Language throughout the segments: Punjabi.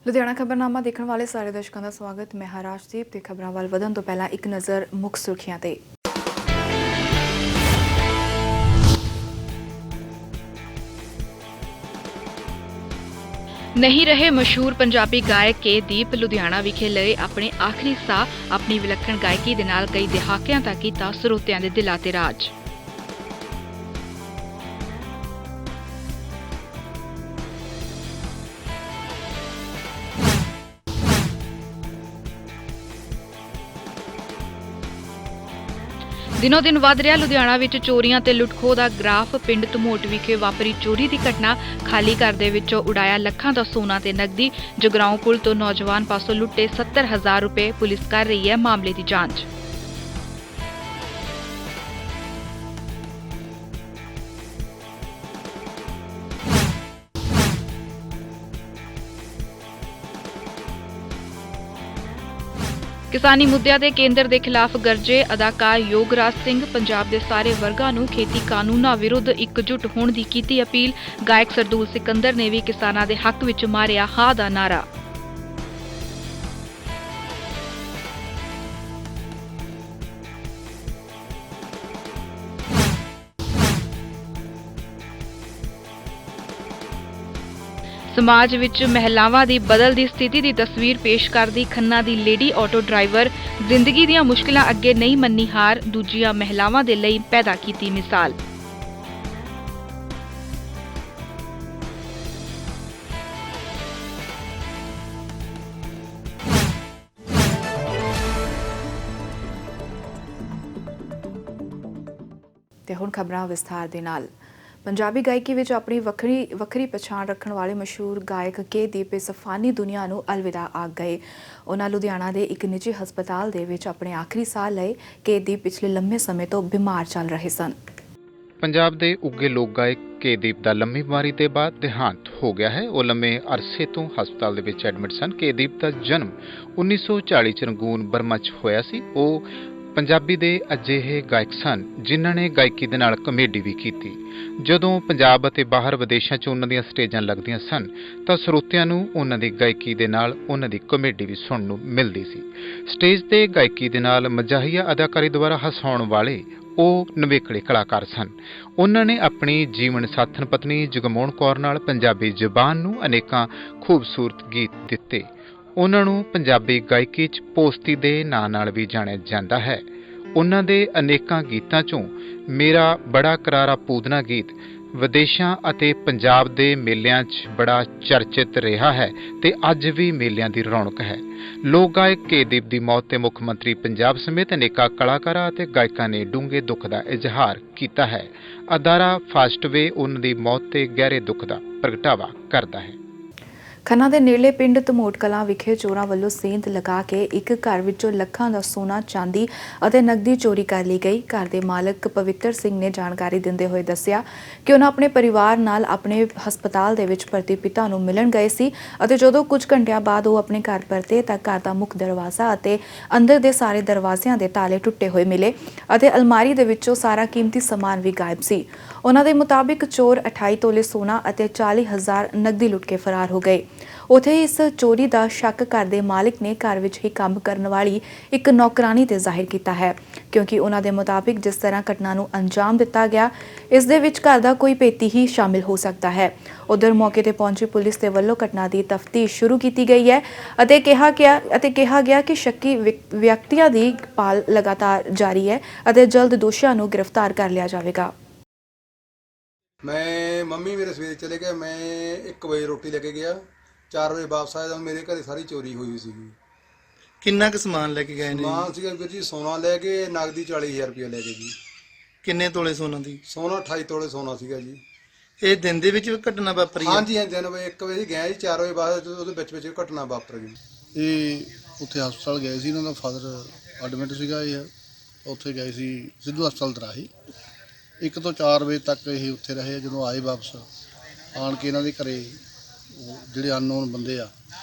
ਲੁਧਿਆਣਾ ਖਬਰਨਾਮਾ ਦੇਖਣ ਵਾਲੇ ਸਾਰੇ ਦਰਸ਼ਕਾਂ ਦਾ ਸਵਾਗਤ। ਮੈਂ ਹਾਂ ਰਾਜਦੀਪ ਤੇ ਖਬਰਾਂ ਵੱਲ ਵਧਣ ਤੋਂ ਪਹਿਲਾਂ ਇੱਕ ਨਜ਼ਰ ਮੁੱਖ ਸੁਰਖੀਆਂ ਤੇ। नहीं रहे मशहूर पंजाबी गायक के दीप लुधियाना विखे लए अपने आखिरी साह। अपनी विलक्षण गायकी दे नाल कई दहाकियां तक कीता ਸਰੋਤਿਆਂ ਦੇ ਦਿਲਾਂ ਤੇ ਰਾਜ। ਦਿਨੋਂ ਦਿਨ ਵੱਧ ਰਿਹਾ ਲੁਧਿਆਣਾ ਵਿੱਚ ਚੋਰੀਆਂ ਤੇ ਲੁੱਟਖੋਹ ਦਾ ਗ੍ਰਾਫ। ਪਿੰਡ ਧਮੋਟ ਵਿਖੇ ਵਾਪਰੀ ਚੋਰੀ ਦੀ ਘਟਨਾ। ਖਾਲੀ ਘਰ ਦੇ ਵਿੱਚੋਂ ਉਡਾਇਆ ਲੱਖਾਂ ਦਾ ਸੋਨਾ ਤੇ ਨਕਦੀ। ਜਗਰਾਉਂ ਪੁਲ ਤੋਂ ਨੌਜਵਾਨ ਪਾਸੋਂ ਲੁੱਟੇ 70,000 ਰੁਪਏ। ਪੁਲਿਸ ਕਰ ਰਹੀ ਹੈ ਮਾਮਲੇ ਦੀ ਜਾਂਚ। ਕਿਸਾਨੀ ਮੁੱਦਿਆਂ ਦੇ ਕੇਂਦਰ ਦੇ ਖਿਲਾਫ ਗਰਜੇ ਅਦਾਕਾਰ ਯੋਗਰਾਜ ਸਿੰਘ। ਪੰਜਾਬ ਦੇ ਸਾਰੇ ਵਰਗਾਂ ਨੂੰ ਖੇਤੀ ਕਾਨੂੰਨਾਂ ਵਿਰੁੱਧ ਇਕਜੁੱਟ ਹੋਣ ਦੀ ਕੀਤੀ ਅਪੀਲ। ਗਾਇਕ ਸਰਦੂਲ ਸਿਕੰਦਰ ਨੇ ਵੀ ਕਿਸਾਨਾਂ ਦੇ ਹੱਕ ਵਿੱਚ ਮਾਰਿਆ ਹਾਂ ਦਾ ਨਾਰਾ। ਸਮਾਜ ਵਿੱਚ ਮਹਿਲਾਵਾਂ ਦੀ ਬਦਲਦੀ ਸਥਿਤੀ ਦੀ ਤਸਵੀਰ ਪੇਸ਼ ਕਰਦੀ ਖੰਨਾ ਦੀ ਲੇਡੀ ਆਟੋ ਡਰਾਈਵਰ। ਜ਼ਿੰਦਗੀ ਦੀਆਂ ਮੁਸ਼ਕਿਲਾਂ ਅੱਗੇ ਨਹੀਂ ਮੰਨੀ ਹਾਰ। ਦੂਜੀਆਂ ਮਹਿਲਾਵਾਂ ਦੇ ਲਈ ਪੈਦਾ ਕੀਤੀ ਮਿਸਾਲ। ਤੇ ਹੁਣ ਖਬਰਾਂ ਵਿਸਥਾਰ ਦੇ ਨਾਲ। ਪੰਜਾਬੀ ਗਾਇਕੀ ਵਿੱਚ ਆਪਣੀ ਵੱਖਰੀ ਪਛਾਣ ਰੱਖਣ ਵਾਲੇ ਮਸ਼ਹੂਰ ਗਾਇਕ ਕੇ ਦੀਪ ਇਸ ਫਾਨੀ ਦੁਨੀਆ ਨੂੰ ਅਲਵਿਦਾ ਆਖ ਗਏ। ਉਹਨਾਂ ਲੁਧਿਆਣਾ ਦੇ ਇੱਕ ਨਿੱਜੀ ਹਸਪਤਾਲ ਦੇ ਵਿੱਚ ਆਪਣੇ ਆਖਰੀ ਸਾਹ ਲਏ। ਕੇ ਦੀਪ ਪਿਛਲੇ ਲੰਮੇ ਸਮੇਂ ਤੋਂ ਬਿਮਾਰ ਚੱਲ ਰਹੇ ਸਨ। ਪੰਜਾਬ ਦੇ ਉੱਘੇ ਲੋਕ ਗਾਇਕ ਕੇ ਦੀਪ ਦਾ ਲੰਮੀ ਬਿਮਾਰੀ ਦੇ ਬਾਅਦ ਦੇਹਾਂਤ ਹੋ ਗਿਆ ਹੈ। ਉਹ ਲੰਮੇ ਅਰਸੇ ਤੋਂ ਹਸਪਤਾਲ ਦੇ ਵਿੱਚ ਐਡਮਿਟ ਸਨ। ਕੇ ਦੀਪ ਦਾ ਜਨਮ 1940 ਚ ਰੰਗੂਨ ਬਰਮਾ 'ਚ ਹੋਇਆ ਸੀ। ਉਹ ਪੰਜਾਬੀ ਦੇ ਅਜਿਹੇ ਗਾਇਕ ਸਨ ਜਿਨ੍ਹਾਂ ਨੇ ਗਾਇਕੀ ਦੇ ਨਾਲ ਕਮੇਡੀ ਵੀ ਕੀਤੀ। ਜਦੋਂ ਪੰਜਾਬ ਅਤੇ ਬਾਹਰ ਵਿਦੇਸ਼ਾਂ 'ਚ ਉਹਨਾਂ ਦੀਆਂ ਸਟੇਜਾਂ ਲੱਗਦੀਆਂ ਸਨ ਤਾਂ ਸਰੋਤਿਆਂ ਨੂੰ ਉਹਨਾਂ ਦੀ ਗਾਇਕੀ ਦੇ ਨਾਲ ਉਹਨਾਂ ਦੀ ਕਮੇਡੀ ਵੀ ਸੁਣਨ ਨੂੰ ਮਿਲਦੀ ਸੀ। ਸਟੇਜ ਤੇ ਗਾਇਕੀ ਦੇ ਨਾਲ ਮਜ਼ਾਹੀਆ ਅਦਾਕਾਰੀ ਦੁਆਰਾ ਹਸਾਉਣ ਵਾਲੇ ਉਹ ਨਿਵੇਕਲੇ ਕਲਾਕਾਰ ਸਨ। ਉਹਨਾਂ ਨੇ ਆਪਣੀ ਜੀਵਨ ਸਾਥਣ ਪਤਨੀ ਜਗਮੋਹਨ ਕੌਰ ਨਾਲ ਪੰਜਾਬੀ ਜ਼ੁਬਾਨ ਨੂੰ ਅਨੇਕਾਂ ਖੂਬਸੂਰਤ ਗੀਤ ਦਿੱਤੇ। ਉਹਨਾਂ ਨੂੰ ਪੰਜਾਬੀ ਗਾਇਕੀ 'ਚ ਪੋਸਤੀ ਦੇ ਨਾਂ ਨਾਲ ਵੀ ਜਾਣਿਆ ਜਾਂਦਾ ਹੈ। ਉਹਨਾਂ ਦੇ ਅਨੇਕਾਂ ਗੀਤਾਂ 'ਚੋਂ ਮੇਰਾ ਬੜਾ ਕਰਾਰਾ ਪੂਦਨਾ ਗੀਤ ਵਿਦੇਸ਼ਾਂ ਅਤੇ ਪੰਜਾਬ ਦੇ ਮੇਲਿਆਂ 'ਚ ਬੜਾ ਚਰਚਿਤ ਰਿਹਾ ਹੈ ਤੇ ਅੱਜ ਵੀ ਮੇਲਿਆਂ ਦੀ ਰੌਣਕ ਹੈ। ਲੋਕ ਗਾਇਕ ਕੇ ਦੀਪ ਦੀ ਮੌਤ ਤੇ ਮੁੱਖ ਮੰਤਰੀ ਪੰਜਾਬ ਸਮੇਤ ਅਨੇਕਾਂ ਕਲਾਕਾਰਾਂ ਅਤੇ ਗਾਇਕਾਂ ਨੇ ਡੂੰਘੇ ਦੁੱਖ ਦਾ ਇਜ਼ਹਾਰ ਕੀਤਾ ਹੈ। ਅਦਾਰਾ ਫਾਸਟਵੇ ਉਹਨਾਂ ਦੀ ਮੌਤ ਤੇ ਗਹਿਰੇ ਦੁੱਖ ਦਾ ਪ੍ਰਗਟਾਵਾ ਕਰਦਾ ਹੈ। ਖੰਨਾ ਦੇ ਨੇੜਲੇ ਪਿੰਡ ਧਮੋਟ ਕਲਾਂ ਵਿਖੇ ਚੋਰਾਂ ਵੱਲੋਂ ਸੇਂਧ ਲਗਾ ਕੇ ਇੱਕ ਘਰ ਵਿੱਚੋਂ ਲੱਖਾਂ ਦਾ ਸੋਨਾ, ਚਾਂਦੀ ਅਤੇ ਨਕਦੀ ਚੋਰੀ ਕਰ ਲਈ ਗਈ। ਘਰ ਦੇ ਮਾਲਕ ਪਵਿੱਤਰ ਸਿੰਘ ਨੇ ਜਾਣਕਾਰੀ ਦਿੰਦੇ ਹੋਏ ਦੱਸਿਆ ਕਿ ਉਹਨਾਂ ਆਪਣੇ ਪਰਿਵਾਰ ਨਾਲ ਆਪਣੇ ਹਸਪਤਾਲ ਦੇ ਵਿੱਚ ਭਰਤੀ ਪਿਤਾ ਨੂੰ ਮਿਲਣ ਗਏ ਸੀ ਅਤੇ ਜਦੋਂ ਕੁਝ ਘੰਟਿਆਂ ਬਾਅਦ ਉਹ ਆਪਣੇ ਘਰ ਪਰਤੇ ਤਾਂ ਘਰ ਦਾ ਮੁੱਖ ਦਰਵਾਜ਼ਾ ਅਤੇ ਅੰਦਰ ਦੇ ਸਾਰੇ ਦਰਵਾਜ਼ਿਆਂ ਦੇ ਤਾਲੇ ਟੁੱਟੇ ਹੋਏ ਮਿਲੇ ਅਤੇ ਅਲਮਾਰੀ ਦੇ ਵਿੱਚੋਂ ਸਾਰਾ ਕੀਮਤੀ ਸਮਾਨ ਵੀ ਗਾਇਬ ਸੀ। ਉਹਨਾਂ ਦੇ ਮੁਤਾਬਿਕ ਚੋਰ 28 ਤੋਲੇ ਸੋਨਾ ਅਤੇ 40,000 ਨਕਦੀ ਲੁੱਟ ਕੇ ਫਰਾਰ ਹੋ ਗਏ। ਉੱਥੇ ਇਸ ਚੋਰੀ ਦਾ ਸ਼ੱਕ ਘਰ ਦੇ ਮਾਲਕ ਨੇ ਘਰ ਵਿੱਚ ਹੀ ਕੰਮ ਕਰਨ ਵਾਲੀ ਇੱਕ ਨੌਕਰਾਨੀ ਤੇ ਜ਼ਾਹਿਰ ਕੀਤਾ ਹੈ, ਕਿਉਂਕਿ ਉਹਨਾਂ ਦੇ ਮੁਤਾਬਿਕ ਜਿਸ ਤਰ੍ਹਾਂ ਘਟਨਾ ਨੂੰ ਅੰਜਾਮ ਦਿੱਤਾ ਗਿਆ ਇਸ ਦੇ ਵਿੱਚ ਘਰ ਦਾ ਕੋਈ ਭੇਤੀ ਹੀ ਸ਼ਾਮਿਲ ਹੋ ਸਕਦਾ ਹੈ। ਉਧਰ ਮੌਕੇ ਤੇ ਪਹੁੰਚੀ ਪੁਲਿਸ ਦੇ ਵੱਲੋਂ ਘਟਨਾ ਦੀ ਤਫਤੀਸ਼ ਸ਼ੁਰੂ ਕੀਤੀ ਗਈ ਹੈ ਅਤੇ ਕਿਹਾ ਗਿਆ ਕਿ ਸ਼ੱਕੀ ਵਿਅਕਤੀਆਂ ਦੀ ਭਾਲ ਲਗਾਤਾਰ ਜਾਰੀ ਹੈ ਅਤੇ ਜਲਦ ਦੋਸ਼ੀਆਂ ਨੂੰ ਗ੍ਰਿਫਤਾਰ ਕਰ ਲਿਆ ਜਾਵੇਗਾ। ਮੈਂ ਮੰਮੀ ਮੇਰੇ ਸਵੇਰੇ ਚਲੇ ਗਏ। ਮੈਂ 1 ਵਜੇ ਰੋਟੀ ਲੈ ਕੇ ਗਿਆ, 4 ਵਜੇ ਵਾਪਸ ਆਇਆ ਤਾਂ ਮੇਰੇ ਘਰੇ ਸਾਰੀ ਚੋਰੀ ਹੋਈ ਸੀਗੀ। ਕਿੰਨਾ ਕੁ ਸਮਾਨ ਲੈ ਕੇ ਗਏ ਨੇ? ਸਮਾਨ ਸੀਗਾ ਵੀਰ ਜੀ ਸੋਨਾ ਲੈ ਕੇ, ਨਗਦੀ 40,000 ਰੁਪਏ ਲੈ ਕੇ ਜੀ। ਕਿੰਨੇ ਤੋਲੇ ਸੋਨਾ ਦੀ? ਸੋਨਾ 28 ਤੋਲੇ ਸੋਨਾ ਸੀਗਾ ਜੀ। ਇਹ ਦਿਨ ਦੇ ਵਿੱਚ ਘਟਨਾ ਵਾਪਰੀ ਹੈ? ਹਾਂਜੀ ਦਿਨ ਵਜੇ 1 ਵਜੇ ਗਿਆ ਜੀ, 4 ਵਜੇ ਬਾਅਦ ਉਹਦੇ ਵਿੱਚ ਘਟਨਾ ਵਾਪਰ ਗਈ। ਇਹ ਉੱਥੇ ਹਸਪਤਾਲ ਗਏ ਸੀ, ਇਹਨਾਂ ਦਾ ਫਾਦਰ ਐਡਮਿਟ ਸੀਗਾ। ਇਹ ਉੱਥੇ ਗਏ ਸੀ ਸਿੱਧੂ ਹਸਪਤਾਲ ਦਰਾਹੀ। 1 ਤੋਂ 4 ਵਜੇ ਤੱਕ ਇਹ ਉੱਥੇ ਰਹੇ। ਜਦੋਂ ਆਏ ਵਾਪਸ ਆਣ ਕੇ ਇਹਨਾਂ ਦੇ ਘਰੇ ਜਿਹੜੇ ਅਨਨੋਨ ਬੰਦੇ ਆ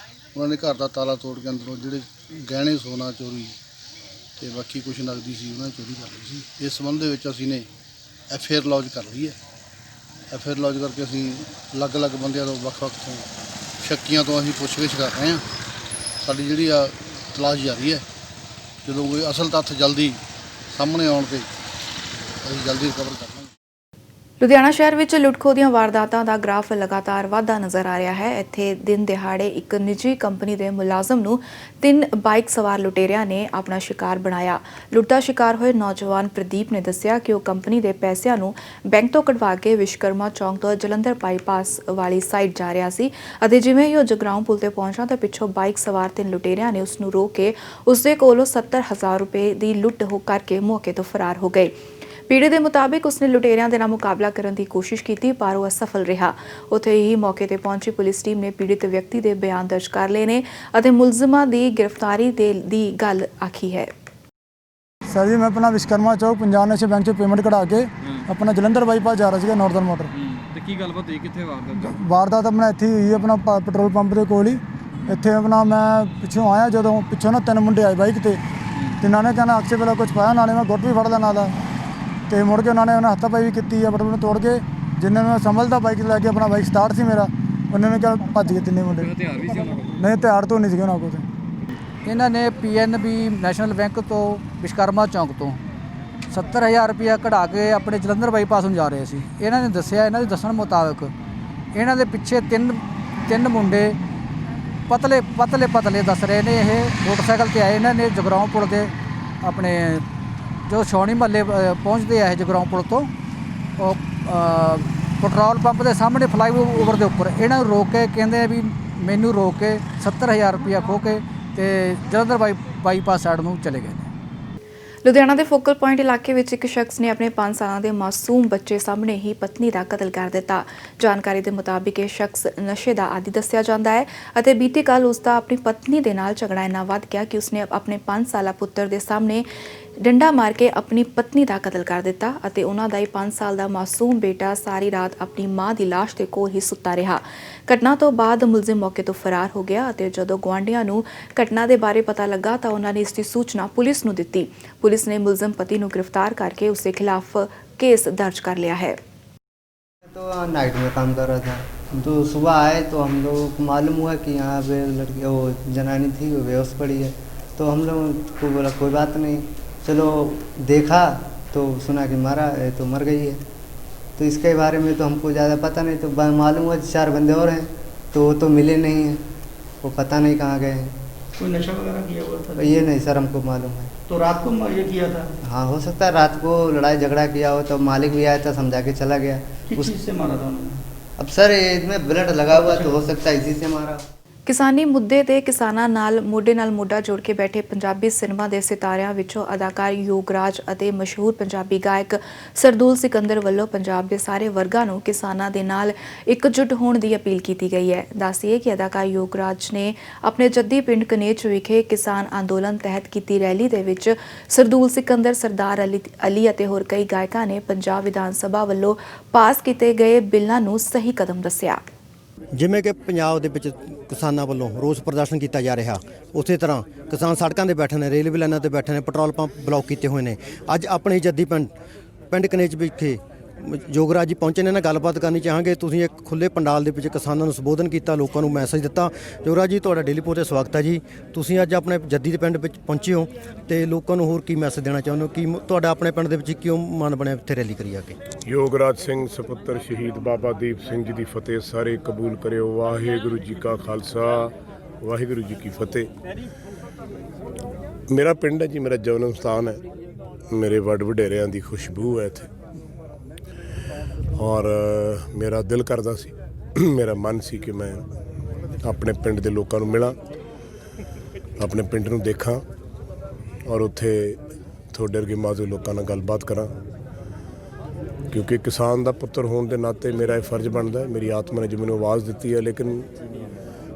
ਉਹਨਾਂ ਨੇ ਘਰ ਦਾ ਤਾਲਾ ਤੋੜ ਕੇ ਅੰਦਰੋਂ ਜਿਹੜੇ ਗਹਿਣੇ ਸੋਨਾ ਚੋਰੀ ਤੇ ਬਾਕੀ ਕੁਝ ਨਕਦੀ ਸੀ ਉਹਨਾਂ ਨੇ ਚੋਰੀ ਕਰ ਲਈ ਸੀ। ਇਸ ਸੰਬੰਧ ਦੇ ਵਿੱਚ ਅਸੀਂ ਨੇ ਐਫਆਈਆਰ ਲੌਜ ਕਰ ਲਈ ਹੈ। ਐਫਆਈਆਰ ਲੌਜ ਕਰਕੇ ਅਸੀਂ ਅਲੱਗ-ਅਲੱਗ ਬੰਦਿਆਂ ਤੋਂ ਵੱਖ-ਵੱਖ ਤੋਂ ਸ਼ੱਕੀਆਂ ਤੋਂ ਅਸੀਂ ਪੁੱਛਗਿੱਛ ਕਰ ਰਹੇ ਹਾਂ। ਸਾਡੀ ਜਿਹੜੀ ਆ ਤਲਾਸ਼ ਜਾਰੀ ਹੈ। ਜਦੋਂ ਕੋਈ ਅਸਲ ਤੱਥ ਜਲਦੀ ਸਾਹਮਣੇ ਆਉਣ 'ਤੇ ਅਸੀਂ ਜਲਦੀ ਰਿਕਵਰ ਕਰ ਲਾਂਗੇ। ਲੁਧਿਆਣਾ ਸ਼ਹਿਰ ਵਿੱਚ ਲੁੱਟ-ਖੋਹ ਦੀਆਂ ਵਾਰਦਾਤਾਂ ਦਾ ਗ੍ਰਾਫ ਲਗਾਤਾਰ ਵਧਦਾ ਨਜ਼ਰ ਆ ਰਿਹਾ ਹੈ। ਇੱਥੇ ਦਿਨ ਦਿਹਾੜੇ ਇੱਕ ਨਿੱਜੀ ਕੰਪਨੀ ਦੇ ਮੁਲਾਜ਼ਮ ਨੂੰ 3 ਬਾਈਕ ਸਵਾਰ ਲੁਟੇਰਿਆਂ ਨੇ ਆਪਣਾ ਸ਼ਿਕਾਰ ਬਣਾਇਆ। ਲੁੱਟ ਦਾ ਸ਼ਿਕਾਰ ਹੋਏ ਨੌਜਵਾਨ ਪ੍ਰਦੀਪ ਨੇ ਦੱਸਿਆ ਕਿ ਉਹ ਕੰਪਨੀ ਦੇ ਪੈਸਿਆਂ ਨੂੰ ਬੈਂਕ ਤੋਂ ਕਢਵਾ ਕੇ ਵਿਸ਼ਵਕਰਮਾ ਚੌਂਕ ਤੋਂ ਜਲੰਧਰ ਬਾਈਪਾਸ ਵਾਲੀ ਸਾਈਡ ਜਾ ਰਿਹਾ ਸੀ ਅਤੇ ਜਿਵੇਂ ਹੀ ਉਹ ਜਗਰਾਉਂ ਪੁਲ ਤੇ ਪਹੁੰਚਾ ਤਾਂ ਪਿੱਛੋਂ ਬਾਈਕ ਸਵਾਰ 3 ਲੁਟੇਰਿਆਂ ਨੇ ਉਸ ਨੂੰ ਰੋਕ ਕੇ ਉਸ ਦੇ ਕੋਲੋਂ 70,000 ਰੁਪਏ ਦੀ ਲੁੱਟ ਕਰਕੇ ਮੌਕੇ ਤੋਂ ਫਰਾਰ ਹੋ ਗਏ। ਪੀੜ੍ਹੀ ਦੇ ਮੁਤਾਬਿਕ ਉਸਨੇ ਲੁਟੇਰਿਆਂ ਦੇ ਨਾਲ ਮੁਕਾਬਲਾ ਕਰਨ ਦੀ ਕੋਸ਼ਿਸ਼ ਕੀਤੀ ਪਰ ਉਹ ਅਸਫਲ ਰਿਹਾ। ਉੱਥੇ ਹੀ ਮੌਕੇ ਤੇ ਪਹੁੰਚੀ ਪੁਲਿਸ ਟੀਮ ਨੇ ਪੀੜ੍ਹਿਤ ਵਿਅਕਤੀ ਦੇ ਬਿਆਨ ਦਰਜ ਕਰ ਲਏ ਨੇ ਅਤੇ ਮੁਲਜ਼ਮਾਂ ਦੀ ਗ੍ਰਿਫਤਾਰੀ ਦੀ ਗੱਲ ਆਖੀ ਹੈ। ਸਰ ਜੀ ਮੈਂ ਆਪਣਾ ਵਿਸ਼ਵਕਰਮਾ ਚੌਕ ਪੰਜਾਬ ਨੈਸ਼ਨਲ ਬੈਂਕ 'ਚੋਂ ਪੇਮੈਂਟ ਕਢਾ ਕੇ ਆਪਣਾ ਜਲੰਧਰ ਬਾਈਪਾਸ ਜਾ ਰਿਹਾ ਸੀਗਾ ਨਾਰਥਰਨ ਮੋਟਰ। ਤੇ ਕੀ ਗੱਲਬਾਤ ਹੋਈ, ਕਿੱਥੇ ਵਾਰਦਾਤ ਆਪਣਾ ਇੱਥੇ ਹੀ ਹੋਈ ਆਪਣਾ ਪੈਟਰੋਲ ਪੰਪ ਦੇ ਕੋਲ ਹੀ। ਇੱਥੇ ਆਪਣਾ ਮੈਂ ਪਿੱਛੋਂ ਆਇਆ, ਜਦੋਂ ਪਿੱਛੋਂ ਨਾ 3 ਮੁੰਡੇ ਆਏ ਬਾਈਕ ਤੇ ਇਹਨਾਂ ਨੇ ਕਹਿੰਦਾ ਅਕਸੇ ਵੇਲੇ ਕੁਝ ਪਾਇਆ, ਨਾਲੇ ਮੈਂ ਗੁੱਟ ਵੀ ਫੜ ਲਿਆ ਨਾਲ ਤੇ ਮੁੜ ਕੇ ਉਹਨਾਂ ਨੇ ਹੱਥਾਪਾਈ ਵੀ ਕੀਤੀ ਆ, ਬਟਨ ਤੋੜ ਕੇ ਜਿੰਨੇ ਮੈਂ ਸੰਭਲਦਾ ਬਾਈਕ ਲੈ ਕੇ ਆਪਣਾ ਬਾਈਕ ਸਟਾਰਟ ਸੀ ਮੇਰਾ, ਉਹਨਾਂ ਨੇ ਕਿਹਾ ਭੱਜ ਗਏ 3 ਮੁੰਡੇ। ਹਥਿਆਰ ਵੀ ਸੀ ਉਹਨਾਂ ਕੋਲ? ਨਹੀਂ, ਹਥਿਆਰ ਤੋਂ ਨਹੀਂ ਸੀਗੇ ਉਹਨਾਂ ਕੋਲ। ਇਹਨਾਂ ਨੇ PNB ਨੈਸ਼ਨਲ ਬੈਂਕ ਤੋਂ ਵਿਸ਼ਵਕਰਮਾ ਚੌਂਕ ਤੋਂ 70,000 ਰੁਪਇਆ ਕਢਾ ਕੇ ਆਪਣੇ ਜਲੰਧਰ ਬਾਈਪਾਸ ਨੂੰ ਜਾ ਰਹੇ ਸੀ। ਇਹਨਾਂ ਨੇ ਦੱਸਿਆ, ਇਹਨਾਂ ਦੇ ਦੱਸਣ ਮੁਤਾਬਕ ਇਹਨਾਂ ਦੇ ਪਿੱਛੇ ਤਿੰਨ ਮੁੰਡੇ ਪਤਲੇ ਦੱਸ ਰਹੇ ਨੇ। ਇਹ ਮੋਟਰਸਾਈਕਲ ਤੇ ਆਏ, ਇਹਨਾਂ ਨੇ ਜਗਰਾਉਂ ਪੁਲ ਦੇ ਆਪਣੇ ਜੋ ਛਾਉਣੀ ਮਹੱਲੇ ਪਹੁੰਚਦੇ ਆ ਇਹ ਜਗਰਾਉਂ ਪੁਲ ਤੋਂ ਉਹ ਪੈਟਰੋਲ ਪੰਪ ਦੇ ਸਾਹਮਣੇ ਫਲਾਈਓਵਰ ਦੇ ਉੱਪਰ ਇਹਨਾਂ ਨੂੰ ਰੋਕ ਕੇ ਕਹਿੰਦੇ ਵੀ ਮੈਨੂੰ ਰੋਕ ਕੇ 70,000 ਰੁਪਇਆ ਖੋਹ ਕੇ ਤੇ ਜਲੰਧਰ ਬਾਈਪਾਸ ਸਾਈਡ ਨੂੰ ਚਲੇ ਗਏ ਨੇ। ਲੁਧਿਆਣਾ ਦੇ ਫੋਕਲ ਪੁਆਇੰਟ ਇਲਾਕੇ ਵਿੱਚ ਇੱਕ ਸ਼ਖਸ ਨੇ ਆਪਣੇ 5 ਸਾਲਾਂ ਦੇ ਮਾਸੂਮ ਬੱਚੇ ਸਾਹਮਣੇ ਹੀ ਪਤਨੀ ਦਾ ਕਤਲ ਕਰ ਦਿੱਤਾ। ਜਾਣਕਾਰੀ ਦੇ ਮੁਤਾਬਿਕ ਇਹ ਸ਼ਖਸ ਨਸ਼ੇ ਦਾ ਆਦੀ ਦੱਸਿਆ ਜਾਂਦਾ ਹੈ ਅਤੇ ਬੀਤੀ ਕੱਲ ਉਸ ਦਾ ਆਪਣੀ ਪਤਨੀ ਦੇ ਨਾਲ ਝਗੜਾ ਇੰਨਾ ਵੱਧ ਗਿਆ ਕਿ ਉਸਨੇ ਆਪਣੇ 5 ਸਾਲਾ ਪੁੱਤਰ ਦੇ ਸਾਹਮਣੇ ਡੰਡਾ ਮਾਰ ਕੇ ਆਪਣੀ ਪਤਨੀ ਦਾ ਕਤਲ ਕਰ ਦਿੱਤਾ ਅਤੇ ਉਹਨਾਂ ਦਾ ਹੀ 5 ਸਾਲ ਦਾ ਮਾਸੂਮ ਬੇਟਾ ਸਾਰੀ ਰਾਤ ਆਪਣੀ ਮਾਂ ਦੀ ਲਾਸ਼ ਦੇ ਕੋਲ ਹੀ ਸੁੱਤਾ ਰਿਹਾ। ਘਟਨਾ ਤੋਂ ਬਾਅਦ ਮੁਲਜ਼ਮ ਮੌਕੇ ਤੋਂ ਫਰਾਰ ਹੋ ਗਿਆ ਅਤੇ ਜਦੋਂ ਗੁਆਂਢੀਆਂ ਨੂੰ ਘਟਨਾ ਦੇ ਬਾਰੇ ਪਤਾ ਲੱਗਾ ਤਾਂ ਉਹਨਾਂ ਨੇ ਇਸ ਦੀ ਸੂਚਨਾ ਪੁਲਿਸ ਨੂੰ ਦਿੱਤੀ। ਪੁਲਿਸ ਨੇ ਮੁਲਜ਼ਮ ਪਤੀ ਨੂੰ गिरफ्तार करके उसके खिलाफ केस दर्ज कर लिया है। तो नाइट में काम कर रहा था तो सुबह आए तो हम लोगों को मालूम हुआ कि यहाँ पे लड़की वो जनानी थी वो बेहोश पड़ी है। तो हम लोगों को बोला कोई बात नहीं, चलो देखा तो सुना कि मारा है तो मर गई है। तो इसके बारे में तो हमको ज़्यादा पता नहीं, तो मालूम हुआ 4 बंदे और हैं तो वो तो मिले नहीं हैं, वो पता नहीं कहाँ गए हैं। कोई नशा वगैरह किया हुआ था? ये नहीं सर हमको मालूम है। तो रात को ये किया था? हाँ हो सकता है रात को लड़ाई झगड़ा किया हो, तो मालिक भी आया था समझा के चला गया। किस चीज़ से मारा था उन्होंने? अब सर इसमें ब्लड लगा हुआ तो हो सकता है इसी से मारा। ਕਿਸਾਨੀ ਮੁੱਦੇ ਤੇ ਕਿਸਾਨਾਂ ਨਾਲ ਮੋਢਾ ਜੋੜ ਕੇ ਬੈਠੇ ਪੰਜਾਬੀ ਸਿਨੇਮਾ ਦੇ ਸਿਤਾਰਿਆਂ ਵਿੱਚੋਂ ਅਦਾਕਾਰ ਯੋਗਰਾਜ ਅਤੇ ਮਸ਼ਹੂਰ ਪੰਜਾਬੀ ਗਾਇਕ ਸਰਦੂਲ ਸਿਕੰਦਰ ਵੱਲੋਂ ਪੰਜਾਬ ਦੇ ਸਾਰੇ ਵਰਗਾਂ ਨੂੰ ਕਿਸਾਨਾਂ ਦੇ ਨਾਲ ਇਕਜੁੱਟ ਹੋਣ ਦੀ ਅਪੀਲ ਕੀਤੀ ਗਈ ਹੈ। ਦੱਸੀਏ ਕਿ ਅਦਾਕਾਰ ਯੋਗਰਾਜ ਨੇ ਆਪਣੇ ਜੱਦੀ ਪਿੰਡ ਕਨੇਚ ਵਿਖੇ ਕਿਸਾਨ ਅੰਦੋਲਨ ਤਹਿਤ ਕੀਤੀ ਰੈਲੀ ਦੇ ਵਿੱਚ ਸਰਦੂਲ ਸਿਕੰਦਰ, ਸਰਦਾਰ ਅਲੀ ਅਤੇ ਹੋਰ ਕਈ ਗਾਇਕਾਂ ਨੇ ਪੰਜਾਬ ਵਿਧਾਨ ਸਭਾ ਵੱਲੋਂ ਪਾਸ ਕੀਤੇ ਗਏ ਬਿੱਲਾਂ ਨੂੰ ਸਹੀ ਕਦਮ ਦੱਸਿਆ। ਜਿਵੇਂ ਕਿ ਪੰਜਾਬ ਦੇ ਵਿੱਚ ਕਿਸਾਨਾਂ ਵੱਲੋਂ ਰੋਸ ਪ੍ਰਦਰਸ਼ਨ ਕੀਤਾ ਜਾ ਰਿਹਾ, ਉਸੇ ਤਰ੍ਹਾਂ ਕਿਸਾਨ ਸੜਕਾਂ 'ਤੇ ਬੈਠੇ ਨੇ, ਰੇਲਵੇ ਲਾਈਨਾਂ 'ਤੇ ਬੈਠੇ ਨੇ, ਪੈਟਰੋਲ ਪੰਪ ਬਲੌਕ ਕੀਤੇ ਹੋਏ ਨੇ। ਅੱਜ ਆਪਣੇ ਜੱਦੀ ਪਿੰਡ ਕਨੇਚ ਵਿਖੇ ਯੋਗਰਾਜ ਜੀ ਪਹੁੰਚੇ ਨੇ, ਨਾਲ ਗੱਲਬਾਤ ਕਰਨੀ ਚਾਹਾਂਗੇ। ਤੁਸੀਂ ਇੱਕ ਖੁੱਲ੍ਹੇ ਪੰਡਾਲ ਦੇ ਵਿੱਚ ਕਿਸਾਨਾਂ ਨੂੰ ਸੰਬੋਧਨ ਕੀਤਾ, ਲੋਕਾਂ ਨੂੰ ਮੈਸੇਜ ਦਿੱਤਾ। ਯੋਗਰਾਜ ਜੀ ਤੁਹਾਡਾ ਡੇਲੀ ਪੋਸਟ 'ਤੇ ਸਵਾਗਤ ਹੈ ਜੀ। ਤੁਸੀਂ ਅੱਜ ਆਪਣੇ ਜੱਦੀ ਦੇ ਪਿੰਡ ਵਿੱਚ ਪਹੁੰਚੇ ਹੋ ਤੇ ਲੋਕਾਂ ਨੂੰ ਹੋਰ ਕੀ ਮੈਸੇਜ ਦੇਣਾ ਚਾਹੁੰਦੇ ਹੋ? ਕੀ ਤੁਹਾਡਾ ਆਪਣੇ ਪਿੰਡ ਦੇ ਵਿੱਚ ਕਿਉਂ ਮਨ ਬਣਿਆ ਇੱਥੇ ਰੈਲੀ ਕਰੀ ਆ ਕੇ? ਯੋਗਰਾਜ ਸਿੰਘ ਸਪੁੱਤਰ ਸ਼ਹੀਦ ਬਾਬਾ ਦੀਪ ਸਿੰਘ ਜੀ ਦੀ ਫਤਿਹ ਸਾਰੇ ਕਬੂਲ ਕਰਿਓ। ਵਾਹਿਗੁਰੂ ਜੀ ਕਾ ਖਾਲਸਾ, ਵਾਹਿਗੁਰੂ ਜੀ ਕੀ ਫਤਿਹ। ਮੇਰਾ ਪਿੰਡ ਹੈ ਜੀ, ਮੇਰਾ ਜਨਮ ਸਥਾਨ ਹੈ, ਮੇਰੇ ਵੱਡ ਵਡੇਰਿਆਂ ਦੀ ਖੁਸ਼ਬੂ ਹੈ ਇੱਥੇ। ਔਰ ਮੇਰਾ ਦਿਲ ਕਰਦਾ ਸੀ, ਮੇਰਾ ਮਨ ਸੀ ਕਿ ਮੈਂ ਆਪਣੇ ਪਿੰਡ ਦੇ ਲੋਕਾਂ ਨੂੰ ਮਿਲਾਂ, ਆਪਣੇ ਪਿੰਡ ਨੂੰ ਦੇਖਾਂ ਔਰ ਉੱਥੇ ਤੁਹਾਡੇ ਵਰਗੇ ਮਾਜ਼ੂ ਲੋਕਾਂ ਨਾਲ ਗੱਲਬਾਤ ਕਰਾਂ, ਕਿਉਂਕਿ ਕਿਸਾਨ ਦਾ ਪੁੱਤਰ ਹੋਣ ਦੇ ਨਾਤੇ ਮੇਰਾ ਇਹ ਫਰਜ਼ ਬਣਦਾ ਹੈ। ਮੇਰੀ ਆਤਮਾ ਨੇ ਜੋ ਮੈਨੂੰ ਆਵਾਜ਼ ਦਿੱਤੀ ਹੈ, ਲੇਕਿਨ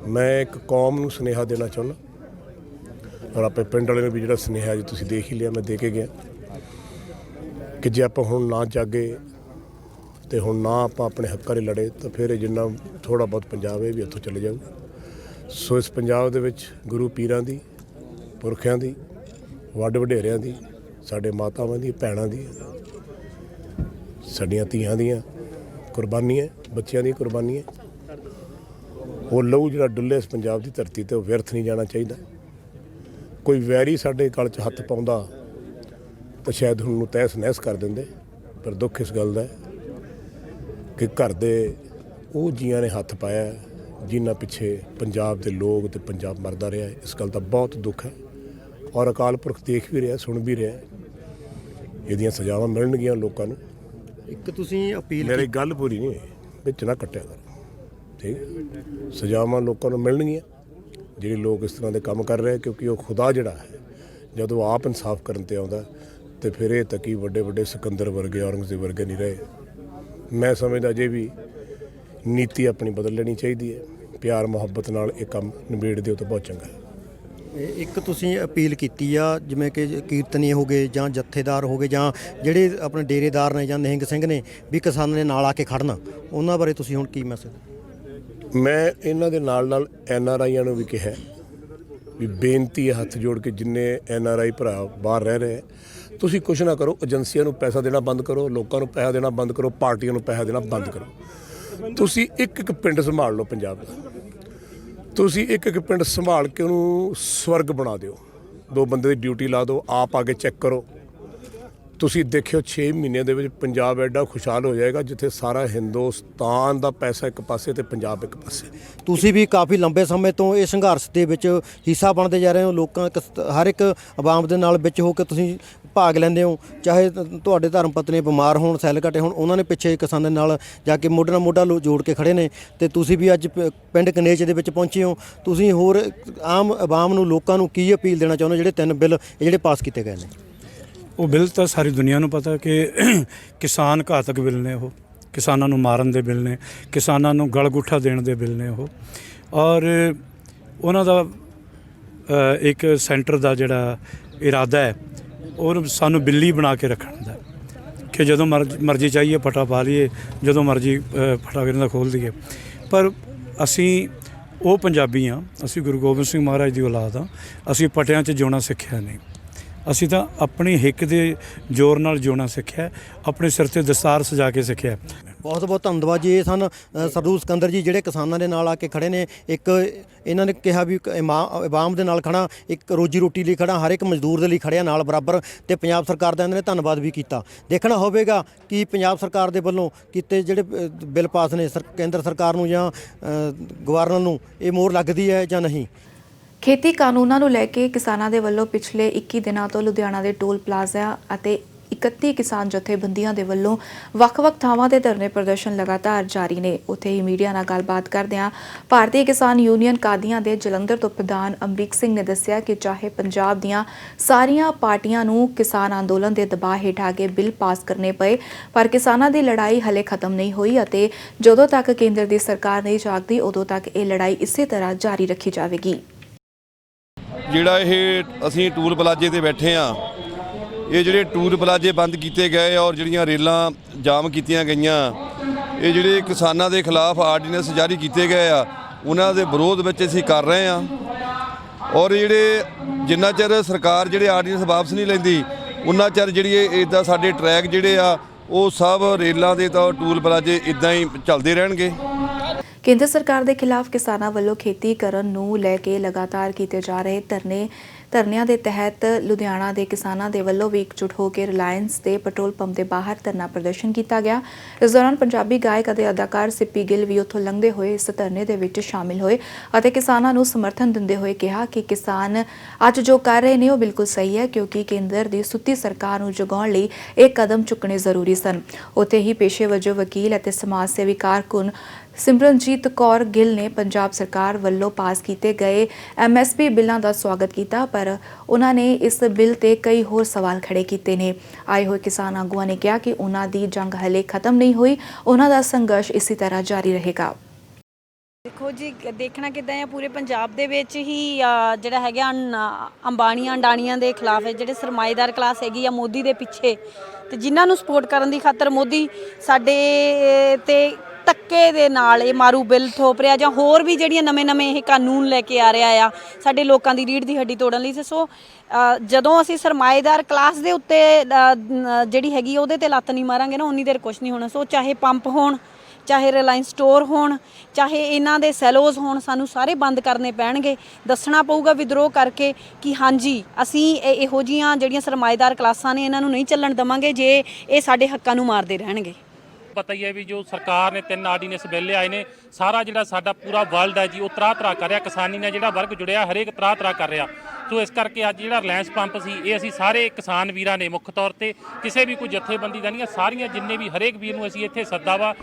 ਮੈਂ ਇੱਕ ਕੌਮ ਨੂੰ ਸੁਨੇਹਾ ਦੇਣਾ ਚਾਹੁੰਦਾ ਔਰ ਆਪਣੇ ਪਿੰਡ ਵਾਲੇ ਨੂੰ ਵੀ ਜਿਹੜਾ ਸੁਨੇਹਾ ਜੀ ਤੁਸੀਂ ਦੇਖ ਹੀ ਲਿਆ, ਮੈਂ ਦੇ ਕੇ ਗਿਆ ਕਿ ਜੇ ਆਪਾਂ ਹੁਣ ਨਾ ਜਾਗੇ ਤੇ ਹੁਣ ਨਾ ਆਪਾਂ ਆਪਣੇ ਹੱਕਾਂ ਲਈ ਲੜੇ ਤਾਂ ਫਿਰ ਜਿੰਨਾ ਥੋੜ੍ਹਾ ਬਹੁਤ ਪੰਜਾਬ ਇਹ ਵੀ ਇੱਥੋਂ ਚਲੇ ਜਾਊ। ਸੋ ਇਸ ਪੰਜਾਬ ਦੇ ਵਿੱਚ ਗੁਰੂ ਪੀਰਾਂ ਦੀ, ਪੁਰਖਿਆਂ ਦੀ, ਵੱਡ ਵਡੇਰਿਆਂ ਦੀ, ਸਾਡੇ ਮਾਤਾਵਾਂ ਦੀ, ਭੈਣਾਂ ਦੀ, ਸਾਡੀਆਂ ਧੀਆਂ ਦੀਆਂ ਕੁਰਬਾਨੀਆਂ, ਬੱਚਿਆਂ ਦੀਆਂ ਕੁਰਬਾਨੀਆਂ ਉਹ ਲਹੂ ਜਿਹੜਾ ਡੁੱਲੇ ਇਸ ਪੰਜਾਬ ਦੀ ਧਰਤੀ ਤੇ ਉਹ ਵਿਅਰਥ ਨਹੀਂ ਜਾਣਾ ਚਾਹੀਦਾ। ਕੋਈ ਵੈਰੀ ਸਾਡੇ ਗਲ 'ਚ ਹੱਥ ਪਾਉਂਦਾ ਤਾਂ ਸ਼ਾਇਦ ਹੁਣ ਨੂੰ ਤਹਿਸ ਨਹਿਸ ਕਰ ਦਿੰਦੇ, ਪਰ ਦੁੱਖ ਇਸ ਗੱਲ ਦਾ ਕਿ ਘਰ ਦੇ ਉਹ ਜੀਆਂ ਨੇ ਹੱਥ ਪਾਇਆ ਜਿਨ੍ਹਾਂ ਪਿੱਛੇ ਪੰਜਾਬ ਦੇ ਲੋਕ ਤੇ ਪੰਜਾਬ ਮਰਦਾ ਰਿਹਾ। ਇਸ ਗੱਲ ਦਾ ਬਹੁਤ ਦੁੱਖ ਹੈ ਔਰ ਅਕਾਲ ਪੁਰਖ ਦੇਖ ਵੀ ਰਿਹਾ, ਸੁਣ ਵੀ ਰਿਹਾ। ਇਹਦੀਆਂ ਸਜ਼ਾਵਾਂ ਮਿਲਣਗੀਆਂ ਲੋਕਾਂ ਨੂੰ। ਇੱਕ ਤੁਸੀਂ ਅਪੀਲ ਮੇਰੀ ਗੱਲ ਪੂਰੀ ਨਹੀਂ ਹੋਈ, ਵਿੱਚ ਨਾ ਕੱਟਿਆ ਕਰ, ਠੀਕ ਹੈ? ਸਜ਼ਾਵਾਂ ਲੋਕਾਂ ਨੂੰ ਮਿਲਣਗੀਆਂ ਜਿਹੜੇ ਲੋਕ ਇਸ ਤਰ੍ਹਾਂ ਦੇ ਕੰਮ ਕਰ ਰਹੇ, ਕਿਉਂਕਿ ਉਹ ਖੁਦਾ ਜਿਹੜਾ ਹੈ ਜਦੋਂ ਆਪ ਇਨਸਾਫ ਕਰਨ ਤੇ ਆਉਂਦਾ ਤੇ ਫਿਰ ਇਹ ਤੱਕੀ ਵੱਡੇ ਵੱਡੇ ਸਿਕੰਦਰ ਵਰਗੇ, ਔਰੰਗਜ਼ੇਬ ਵਰਗੇ ਨਹੀਂ ਰਹੇ। ਮੈਂ ਸਮਝਦਾ ਜੇ ਵੀ ਨੀਤੀ ਆਪਣੀ ਬਦਲ ਲੈਣੀ ਚਾਹੀਦੀ ਹੈ। ਪਿਆਰ ਮੁਹੱਬਤ ਨਾਲ ਇਹ ਕੰਮ ਨਿਬੇੜ ਦਿਓ ਤਾਂ ਬਹੁਤ ਚੰਗਾ ਹੈ। ਇੱਕ ਤੁਸੀਂ ਅਪੀਲ ਕੀਤੀ ਆ, ਜਿਵੇਂ ਕਿ ਕੀਰਤਨੀਏ ਹੋ ਗਏ ਜਾਂ ਜਥੇਦਾਰ ਹੋ ਗਏ ਜਾਂ ਜਿਹੜੇ ਆਪਣੇ ਡੇਰੇਦਾਰ ਨੇ ਜਾਂ ਨਿਹੰਗ ਸਿੰਘ ਨੇ ਵੀ ਕਿਸਾਨਾਂ ਦੇ ਨਾਲ ਆ ਕੇ ਖੜਨਾ, ਉਹਨਾਂ ਬਾਰੇ ਤੁਸੀਂ ਹੁਣ ਕੀ ਮੈਸੇਜ? ਮੈਂ ਇਹਨਾਂ ਦੇ ਨਾਲ NRIਆਂ ਨੂੰ ਵੀ ਕਿਹਾ ਵੀ ਬੇਨਤੀ ਹੈ ਹੱਥ ਜੋੜ ਕੇ, ਜਿੰਨੇ NRI ਭਰਾ ਬਾਹਰ ਰਹਿ ਰਹੇ, ਤੁਸੀਂ ਕੁਛ ਨਾ ਕਰੋ, ਏਜੰਸੀਆਂ ਨੂੰ ਪੈਸਾ ਦੇਣਾ ਬੰਦ ਕਰੋ, ਲੋਕਾਂ ਨੂੰ ਪੈਸਾ ਦੇਣਾ ਬੰਦ ਕਰੋ, ਪਾਰਟੀਆਂ ਨੂੰ ਪੈਸਾ ਦੇਣਾ ਬੰਦ ਕਰੋ। ਤੁਸੀਂ ਇੱਕ ਪਿੰਡ ਸੰਭਾਲ ਲਓ ਪੰਜਾਬ ਦਾ। ਤੁਸੀਂ ਇੱਕ ਪਿੰਡ ਸੰਭਾਲ ਕੇ ਉਹਨੂੰ ਸਵਰਗ ਬਣਾ ਦਿਓ। 2 ਬੰਦੇ ਦੀ ਡਿਊਟੀ ਲਾ ਦਿਓ, ਆਪ ਆ ਕੇ ਚੈੱਕ ਕਰੋ। ਤੁਸੀਂ ਦੇਖਿਓ 6 ਮਹੀਨਿਆਂ ਦੇ ਵਿੱਚ ਪੰਜਾਬ ਐਡਾ ਖੁਸ਼ਹਾਲ ਹੋ ਜਾਏਗਾ ਜਿੱਥੇ ਸਾਰਾ ਹਿੰਦੁਸਤਾਨ ਦਾ ਪੈਸਾ ਇੱਕ ਪਾਸੇ ਤੇ ਪੰਜਾਬ ਇੱਕ ਪਾਸੇ। ਤੁਸੀਂ ਵੀ ਕਾਫੀ ਲੰਬੇ ਸਮੇਂ ਤੋਂ ਇਹ ਸੰਘਰਸ਼ ਦੇ ਵਿੱਚ ਹਿੱਸਾ ਬਣਦੇ ਜਾ ਰਹੇ ਹੋ। ਲੋਕਾਂ ਹਰ ਇੱਕ ਆਵਾਮ ਦੇ ਨਾਲ ਵਿੱਚ ਹੋ ਕੇ ਤੁਸੀਂ ਭਾਗ ਲੈਂਦੇ ਹੋ, ਚਾਹੇ ਤੁਹਾਡੇ ਧਰਮ ਪਤਨੀ ਬਿਮਾਰ ਹੋਣ, ਸੈੱਲ ਘਟੇ ਹੋਣ, ਉਹਨਾਂ ਨੇ ਪਿੱਛੇ ਕਿਸਾਨਾਂ ਦੇ ਨਾਲ ਜਾ ਕੇ ਮੋਢੇ ਨਾਲ ਮੋਢਾ ਜੋੜ ਕੇ ਖੜੇ ਨੇ। ਤੇ ਤੁਸੀਂ ਵੀ ਅੱਜ ਪਿੰਡ ਕਨੇਚ ਦੇ ਵਿੱਚ ਪਹੁੰਚੇ ਹੋ। ਤੁਸੀਂ ਹੋਰ ਆਮ ਆਵਾਮ ਨੂੰ, ਲੋਕਾਂ ਨੂੰ ਕੀ ਅਪੀਲ ਦੇਣਾ ਚਾਹੁੰਦੇ ਜਿਹੜੇ 3 ਬਿੱਲ ਜਿਹੜੇ ਪਾਸ ਕੀਤੇ ਗਏ ਨੇ? ਉਹ ਬਿੱਲ ਤਾਂ ਸਾਰੀ ਦੁਨੀਆ ਨੂੰ ਪਤਾ ਕਿ ਕਿਸਾਨ ਘਾਤਕ ਬਿੱਲ ਨੇ, ਉਹ ਕਿਸਾਨਾਂ ਨੂੰ ਮਾਰਨ ਦੇ ਬਿੱਲ ਨੇ, ਕਿਸਾਨਾਂ ਨੂੰ ਗਲਗੁੱਠਾ ਦੇਣ ਦੇ ਬਿੱਲ ਨੇ ਉਹ। ਔਰ ਉਹਨਾਂ ਦਾ ਇੱਕ ਸੈਂਟਰ ਦਾ ਜਿਹੜਾ ਇਰਾਦਾ ਹੈ ਉਹ ਸਾਨੂੰ ਬਿੱਲੀ ਬਣਾ ਕੇ ਰੱਖਣ ਦਾ, ਕਿ ਜਦੋਂ ਮਰਜ਼ੀ ਚਾਹੀਏ ਫਟਾ ਪਾ ਲਈਏ, ਜਦੋਂ ਮਰਜ਼ੀ ਫਟਾ ਇਹਨਾਂ ਦਾ ਖੋਲ੍ਹ ਦਈਏ। ਪਰ ਅਸੀਂ ਉਹ ਪੰਜਾਬੀ ਹਾਂ, ਅਸੀਂ ਗੁਰੂ ਗੋਬਿੰਦ ਸਿੰਘ ਮਹਾਰਾਜ ਦੀ ਔਲਾਦ ਹਾਂ। ਅਸੀਂ ਪਟਿਆਂ 'ਚ ਜਿਉਣਾ ਸਿੱਖਿਆ ਨਹੀਂ, ਅਸੀਂ ਤਾਂ ਆਪਣੀ ਹਿੱਕ ਦੇ ਜ਼ੋਰ ਨਾਲ ਜਿਉਣਾ ਸਿੱਖਿਆ, ਆਪਣੇ ਸਿਰ 'ਤੇ ਦਸਤਾਰ ਸਜਾ ਕੇ ਸਿੱਖਿਆ। ਬਹੁਤ ਬਹੁਤ ਧੰਨਵਾਦ ਜੀ। ਇਹ ਸਨ ਸਰਦੂਲ ਸਿਕੰਦਰ ਜੀ, ਜਿਹੜੇ ਕਿਸਾਨਾਂ ਦੇ ਨਾਲ ਆ ਕੇ ਖੜੇ ਨੇ। ਇੱਕ ਇਹਨਾਂ ਨੇ ਕਿਹਾ ਵੀ ਆਵਾਮ ਦੇ ਨਾਲ ਖੜਾ, ਇੱਕ ਰੋਜੀ ਰੋਟੀ ਲਈ ਖੜਾ, ਹਰ ਇੱਕ ਮਜ਼ਦੂਰ ਦੇ ਲਈ ਖੜਿਆ ਨਾਲ ਬਰਾਬਰ। ਤੇ ਪੰਜਾਬ ਸਰਕਾਰ ਦਾ ਇਹਨਾਂ ਨੇ ਧੰਨਵਾਦ ਵੀ ਕੀਤਾ। ਦੇਖਣਾ ਹੋਵੇਗਾ ਕਿ ਪੰਜਾਬ ਸਰਕਾਰ ਦੇ ਵੱਲੋਂ ਕੀਤੇ ਜਿਹੜੇ ਬਿੱਲ ਪਾਸ ਨੇ ਕੇਂਦਰ ਸਰਕਾਰ ਨੂੰ ਜਾਂ ਗਵਰਨਰ ਨੂੰ ਇਹ ਮੋਹਰ ਲੱਗਦੀ ਹੈ ਜਾਂ ਨਹੀਂ। ਖੇਤੀ ਕਾਨੂੰਨਾਂ ਨੂੰ ਲੈ ਕੇ ਕਿਸਾਨਾਂ ਦੇ ਵੱਲੋਂ ਪਿਛਲੇ 21 ਦਿਨਾਂ ਤੋਂ ਲੁਧਿਆਣਾ ਦੇ ਟੋਲ ਪਲਾਜ਼ਾ ਅਤੇ 31 ਕਿਸਾਨ ਜਥੇਬੰਦੀਆਂ ਦੇ ਵੱਲੋਂ ਵੱਖ-ਵੱਖ ਥਾਵਾਂ ਤੇ ਧਰਨੇ ਪ੍ਰਦਰਸ਼ਨ ਲਗਾਤਾਰ ਜਾਰੀ ਨੇ। ਉੱਥੇ ਹੀ ਮੀਡੀਆ ਨਾਲ ਗੱਲਬਾਤ ਕਰਦਿਆਂ ਭਾਰਤੀ ਕਿਸਾਨ ਯੂਨੀਅਨ ਕਾਦੀਆਂ ਦੇ ਜਲੰਧਰ ਤੋਂ ਪ੍ਰਧਾਨ ਅਮਰੀਕ ਸਿੰਘ ਨੇ ਦੱਸਿਆ ਕਿ ਚਾਹੇ ਪੰਜਾਬ ਦੀਆਂ ਸਾਰੀਆਂ ਪਾਰਟੀਆਂ ਨੂੰ ਕਿਸਾਨ ਅੰਦੋਲਨ ਦੇ ਦਬਾਅ ਹੇਠ ਆ ਕੇ ਬਿੱਲ ਪਾਸ ਕਰਨੇ ਪਏ, ਪਰ ਕਿਸਾਨਾਂ ਦੀ ਲੜਾਈ ਹਲੇ ਖਤਮ ਨਹੀਂ ਹੋਈ ਅਤੇ ਜਦੋਂ ਤੱਕ ਕੇਂਦਰ ਦੀ ਸਰਕਾਰ ਨਹੀਂ ਜਾਗਦੀ ਉਦੋਂ ਤੱਕ ਇਹ ਲੜਾਈ ਇਸੇ ਤਰ੍ਹਾਂ ਜਾਰੀ ਰੱਖੀ ਜਾਵੇਗੀ। ਜਿਹੜਾ ਇਹ ਅਸੀਂ ਟੂਲ ਪਲਾਜੇ ਤੇ ਬੈਠੇ ਆ, ਇਹ ਜਿਹੜੇ ਟੂਲ ਪਲਾਜੇ ਬੰਦ ਕੀਤੇ ਗਏ ਔਰ ਜਿਹੜੀਆਂ ਰੇਲਾਂ ਜਾਮ ਕੀਤੀਆਂ ਗਈਆਂ, ਇਹ ਜਿਹੜੇ ਕਿਸਾਨਾਂ ਦੇ ਖਿਲਾਫ ਆਰਡੀਨੈਂਸ ਜਾਰੀ ਕੀਤੇ ਗਏ ਆ, ਉਹਨਾਂ ਦੇ ਵਿਰੋਧ ਵਿੱਚ ਅਸੀਂ ਕਰ ਰਹੇ ਆ। ਔਰ ਜਿਹੜੇ ਜਿੰਨਾ ਚਿਰ ਸਰਕਾਰ ਜਿਹੜੇ ਆਰਡੀਨੈਂਸ ਵਾਪਸ ਨਹੀਂ ਲੈਂਦੀ, ਉਹਨਾਂ ਚਿਰ ਜਿਹੜੀ ਇੱਦਾਂ ਸਾਡੇ ਟਰੈਕ ਜਿਹੜੇ ਆ ਉਹ ਸਭ ਰੇਲਾਂ ਦੇ ਤਾਂ ਟੂਲ ਪਲਾਜੇ ਇੱਦਾਂ ਹੀ ਚੱਲਦੇ ਰਹਿਣਗੇ। ਕੇਂਦਰ ਸਰਕਾਰ ਦੇ ਖਿਲਾਫ ਕਿਸਾਨਾਂ ਵੱਲੋਂ ਖੇਤੀ ਕਰਨ ਨੂੰ ਲੈ ਕੇ ਲਗਾਤਾਰ ਕੀਤੇ ਜਾ ਰਹੇ ਧਰਨਿਆਂ ਦੇ ਤਹਿਤ ਲੁਧਿਆਣਾ ਦੇ ਕਿਸਾਨਾਂ ਦੇ ਵੱਲੋਂ ਵੀ ਇਕਜੁੱਟ ਹੋ ਕੇ ਰਿਲਾਇੰਸ ਦੇ ਪੈਟਰੋਲ ਪੰਪ ਦੇ ਬਾਹਰ ਧਰਨਾ ਪ੍ਰਦਰਸ਼ਨ ਕੀਤਾ ਗਿਆ। ਇਸ ਦੌਰਾਨ ਪੰਜਾਬੀ ਗਾਇਕ ਅਤੇ ਅਦਾਕਾਰ ਸਿੱਪੀ ਗਿੱਲ ਵੀ ਉੱਥੋਂ ਲੰਘਦੇ ਹੋਏ ਇਸ ਧਰਨੇ ਦੇ ਵਿੱਚ ਸ਼ਾਮਿਲ ਹੋਏ ਅਤੇ ਕਿਸਾਨਾਂ ਨੂੰ ਸਮਰਥਨ ਦਿੰਦੇ ਹੋਏ ਕਿਹਾ ਕਿ ਕਿਸਾਨ ਅੱਜ ਜੋ ਕਰ ਰਹੇ ਨੇ ਉਹ ਬਿਲਕੁਲ ਸਹੀ ਹੈ, ਕਿਉਂਕਿ ਕੇਂਦਰ ਦੀ ਸੁੱਤੀ ਸਰਕਾਰ ਨੂੰ ਜਗਾਉਣ ਲਈ ਇਹ ਕਦਮ ਚੁੱਕਣੇ ਜ਼ਰੂਰੀ ਸਨ। ਉੱਥੇ ਹੀ ਪੇਸ਼ੇ ਵਜੋਂ ਵਕੀਲ ਅਤੇ ਸਮਾਜ ਸੇਵੀ ਕਾਰਕੁਨ ਸਿਮਰਨਜੀਤ ਕੌਰ ਗਿੱਲ ਨੇ ਪੰਜਾਬ ਸਰਕਾਰ ਵੱਲੋਂ ਪਾਸ ਕੀਤੇ ਗਏ MSP ਬਿੱਲਾਂ ਦਾ ਸਵਾਗਤ ਕੀਤਾ, ਪਰ ਉਹਨਾਂ ਨੇ ਇਸ ਬਿੱਲ ਤੇ ਕਈ ਹੋਰ ਸਵਾਲ ਖੜੇ ਕੀਤੇ ਨੇ। ਆਏ ਹੋਏ ਕਿਸਾਨ ਆਗੂਆਂ ਨੇ ਕਿਹਾ ਕਿ ਉਹਨਾਂ ਦੀ ਜੰਗ ਹਲੇ ਖਤਮ ਨਹੀਂ ਹੋਈ, ਉਹਨਾਂ ਦਾ ਸੰਘਰਸ਼ ਇਸੇ ਤਰ੍ਹਾਂ ਜਾਰੀ ਰਹੇਗਾ। ਦੇਖੋ ਜੀ, ਦੇਖਣਾ ਕਿੱਦਾਂ ਹੈ, ਪੂਰੇ ਪੰਜਾਬ ਦੇ ਵਿੱਚ ਹੀ ਜਿਹੜਾ ਹੈਗਾ ਅੰਬਾਣੀਆਂ ਅੰਡਾਣੀਆਂ ਦੇ ਖਿਲਾਫ ਹੈ, ਜਿਹੜੇ ਸਰਮਾਏਦਾਰ ਕਲਾਸ ਹੈਗੀ ਆ ਮੋਦੀ ਦੇ ਪਿੱਛੇ, ਤੇ ਜਿਨ੍ਹਾਂ ਨੂੰ ਸਪੋਰਟ ਕਰਨ ਦੀ ਖਾਤਰ ਮੋਦੀ ਸਾਡੇ ਤੇ ਧੱਕੇ ਦੇ ਨਾਲ ਇਹ ਮਾਰੂ ਬਿੱਲ ਥੋਪ ਰਿਹਾ ਜਾਂ ਹੋਰ ਵੀ ਜਿਹੜੀਆਂ ਨਵੇਂ ਇਹ ਕਾਨੂੰਨ ਲੈ ਕੇ ਆ ਰਿਹਾ ਆ ਸਾਡੇ ਲੋਕਾਂ ਦੀ ਰੀੜ੍ਹ ਦੀ ਹੱਡੀ ਤੋੜਨ ਲਈ। ਸੋ ਜਦੋਂ ਅਸੀਂ ਸਰਮਾਏਦਾਰ ਕਲਾਸ ਦੇ ਉੱਤੇ ਜਿਹੜੀ ਹੈਗੀ ਉਹਦੇ ਤੇ ਲੱਤ ਨਹੀਂ ਮਾਰਾਂਗੇ ਨਾ, ਉਨੀ ਦੇਰ ਕੁਛ ਨਹੀਂ ਹੋਣਾ। ਸੋ ਚਾਹੇ ਪੰਪ ਹੋਣ ਚਾਹੇ ਰਿਲਾਇੰਸ ਸਟੋਰ ਹੋਣ, ਚਾਹੇ ਇਹਨਾਂ ਦੇ ਸੈਲੋਜ਼ ਹੋਣ, ਸਾਨੂੰ ਸਾਰੇ ਬੰਦ ਕਰਨੇ ਪੈਣਗੇ। ਦੱਸਣਾ ਪਊਗਾ ਵਿਦਰੋਹ ਕਰਕੇ ਕਿ ਹਾਂਜੀ ਅਸੀਂ ਇਹੋ ਜਿਹੀਆਂ ਜਿਹੜੀਆਂ ਸਰਮਾਏਦਾਰ ਕਲਾਸਾਂ ਨੇ ਇਹਨਾਂ ਨੂੰ ਨਹੀਂ ਚੱਲਣ ਦੇਵਾਂਗੇ ਜੇ ਇਹ ਸਾਡੇ ਹੱਕਾਂ ਨੂੰ ਮਾਰਦੇ ਰਹਿਣਗੇ। ਪਤਾ ਹੀ ਹੈ ਵੀ ਜੋ ਸਰਕਾਰ ਨੇ 3 ਆਰਡੀਨੈਂਸ ਬਿੱਲ ਆਏ ਨੇ, ਸਾਰਾ ਜਿਹੜਾ ਸਾਡਾ ਪੂਰਾ ਵਰਲਡ ਹੈ ਜੀ ਉਹ ਤਰਾਹ ਕਰ ਰਿਹਾ। ਕਿਸਾਨੀ ਨਾਲ ਜਿਹੜਾ ਵਰਗ ਜੁੜਿਆ ਹਰੇਕ ਤਰਾਹ ਕਰ ਰਿਹਾ। ਸੋ ਇਸ ਕਰਕੇ ਅੱਜ ਜਿਹੜਾ ਰਿਲਾਇੰਸ ਪੰਪ ਸੀ ਇਹ ਅਸੀਂ ਸਾਰੇ ਕਿਸਾਨ ਵੀਰਾਂ ਨੇ ਮੁੱਖ ਤੌਰ ਤੇ, ਕਿਸੇ ਵੀ ਕੋਈ ਜਥੇਬੰਦੀ ਦਾ ਨਹੀਂ, ਸਾਰੀਆਂ ਜਿੰਨੇ ਵੀ ਹਰੇਕ ਵੀਰ ਨੂੰ ਅਸੀਂ ਇੱਥੇ ਸੱਦਾ ਵਾ,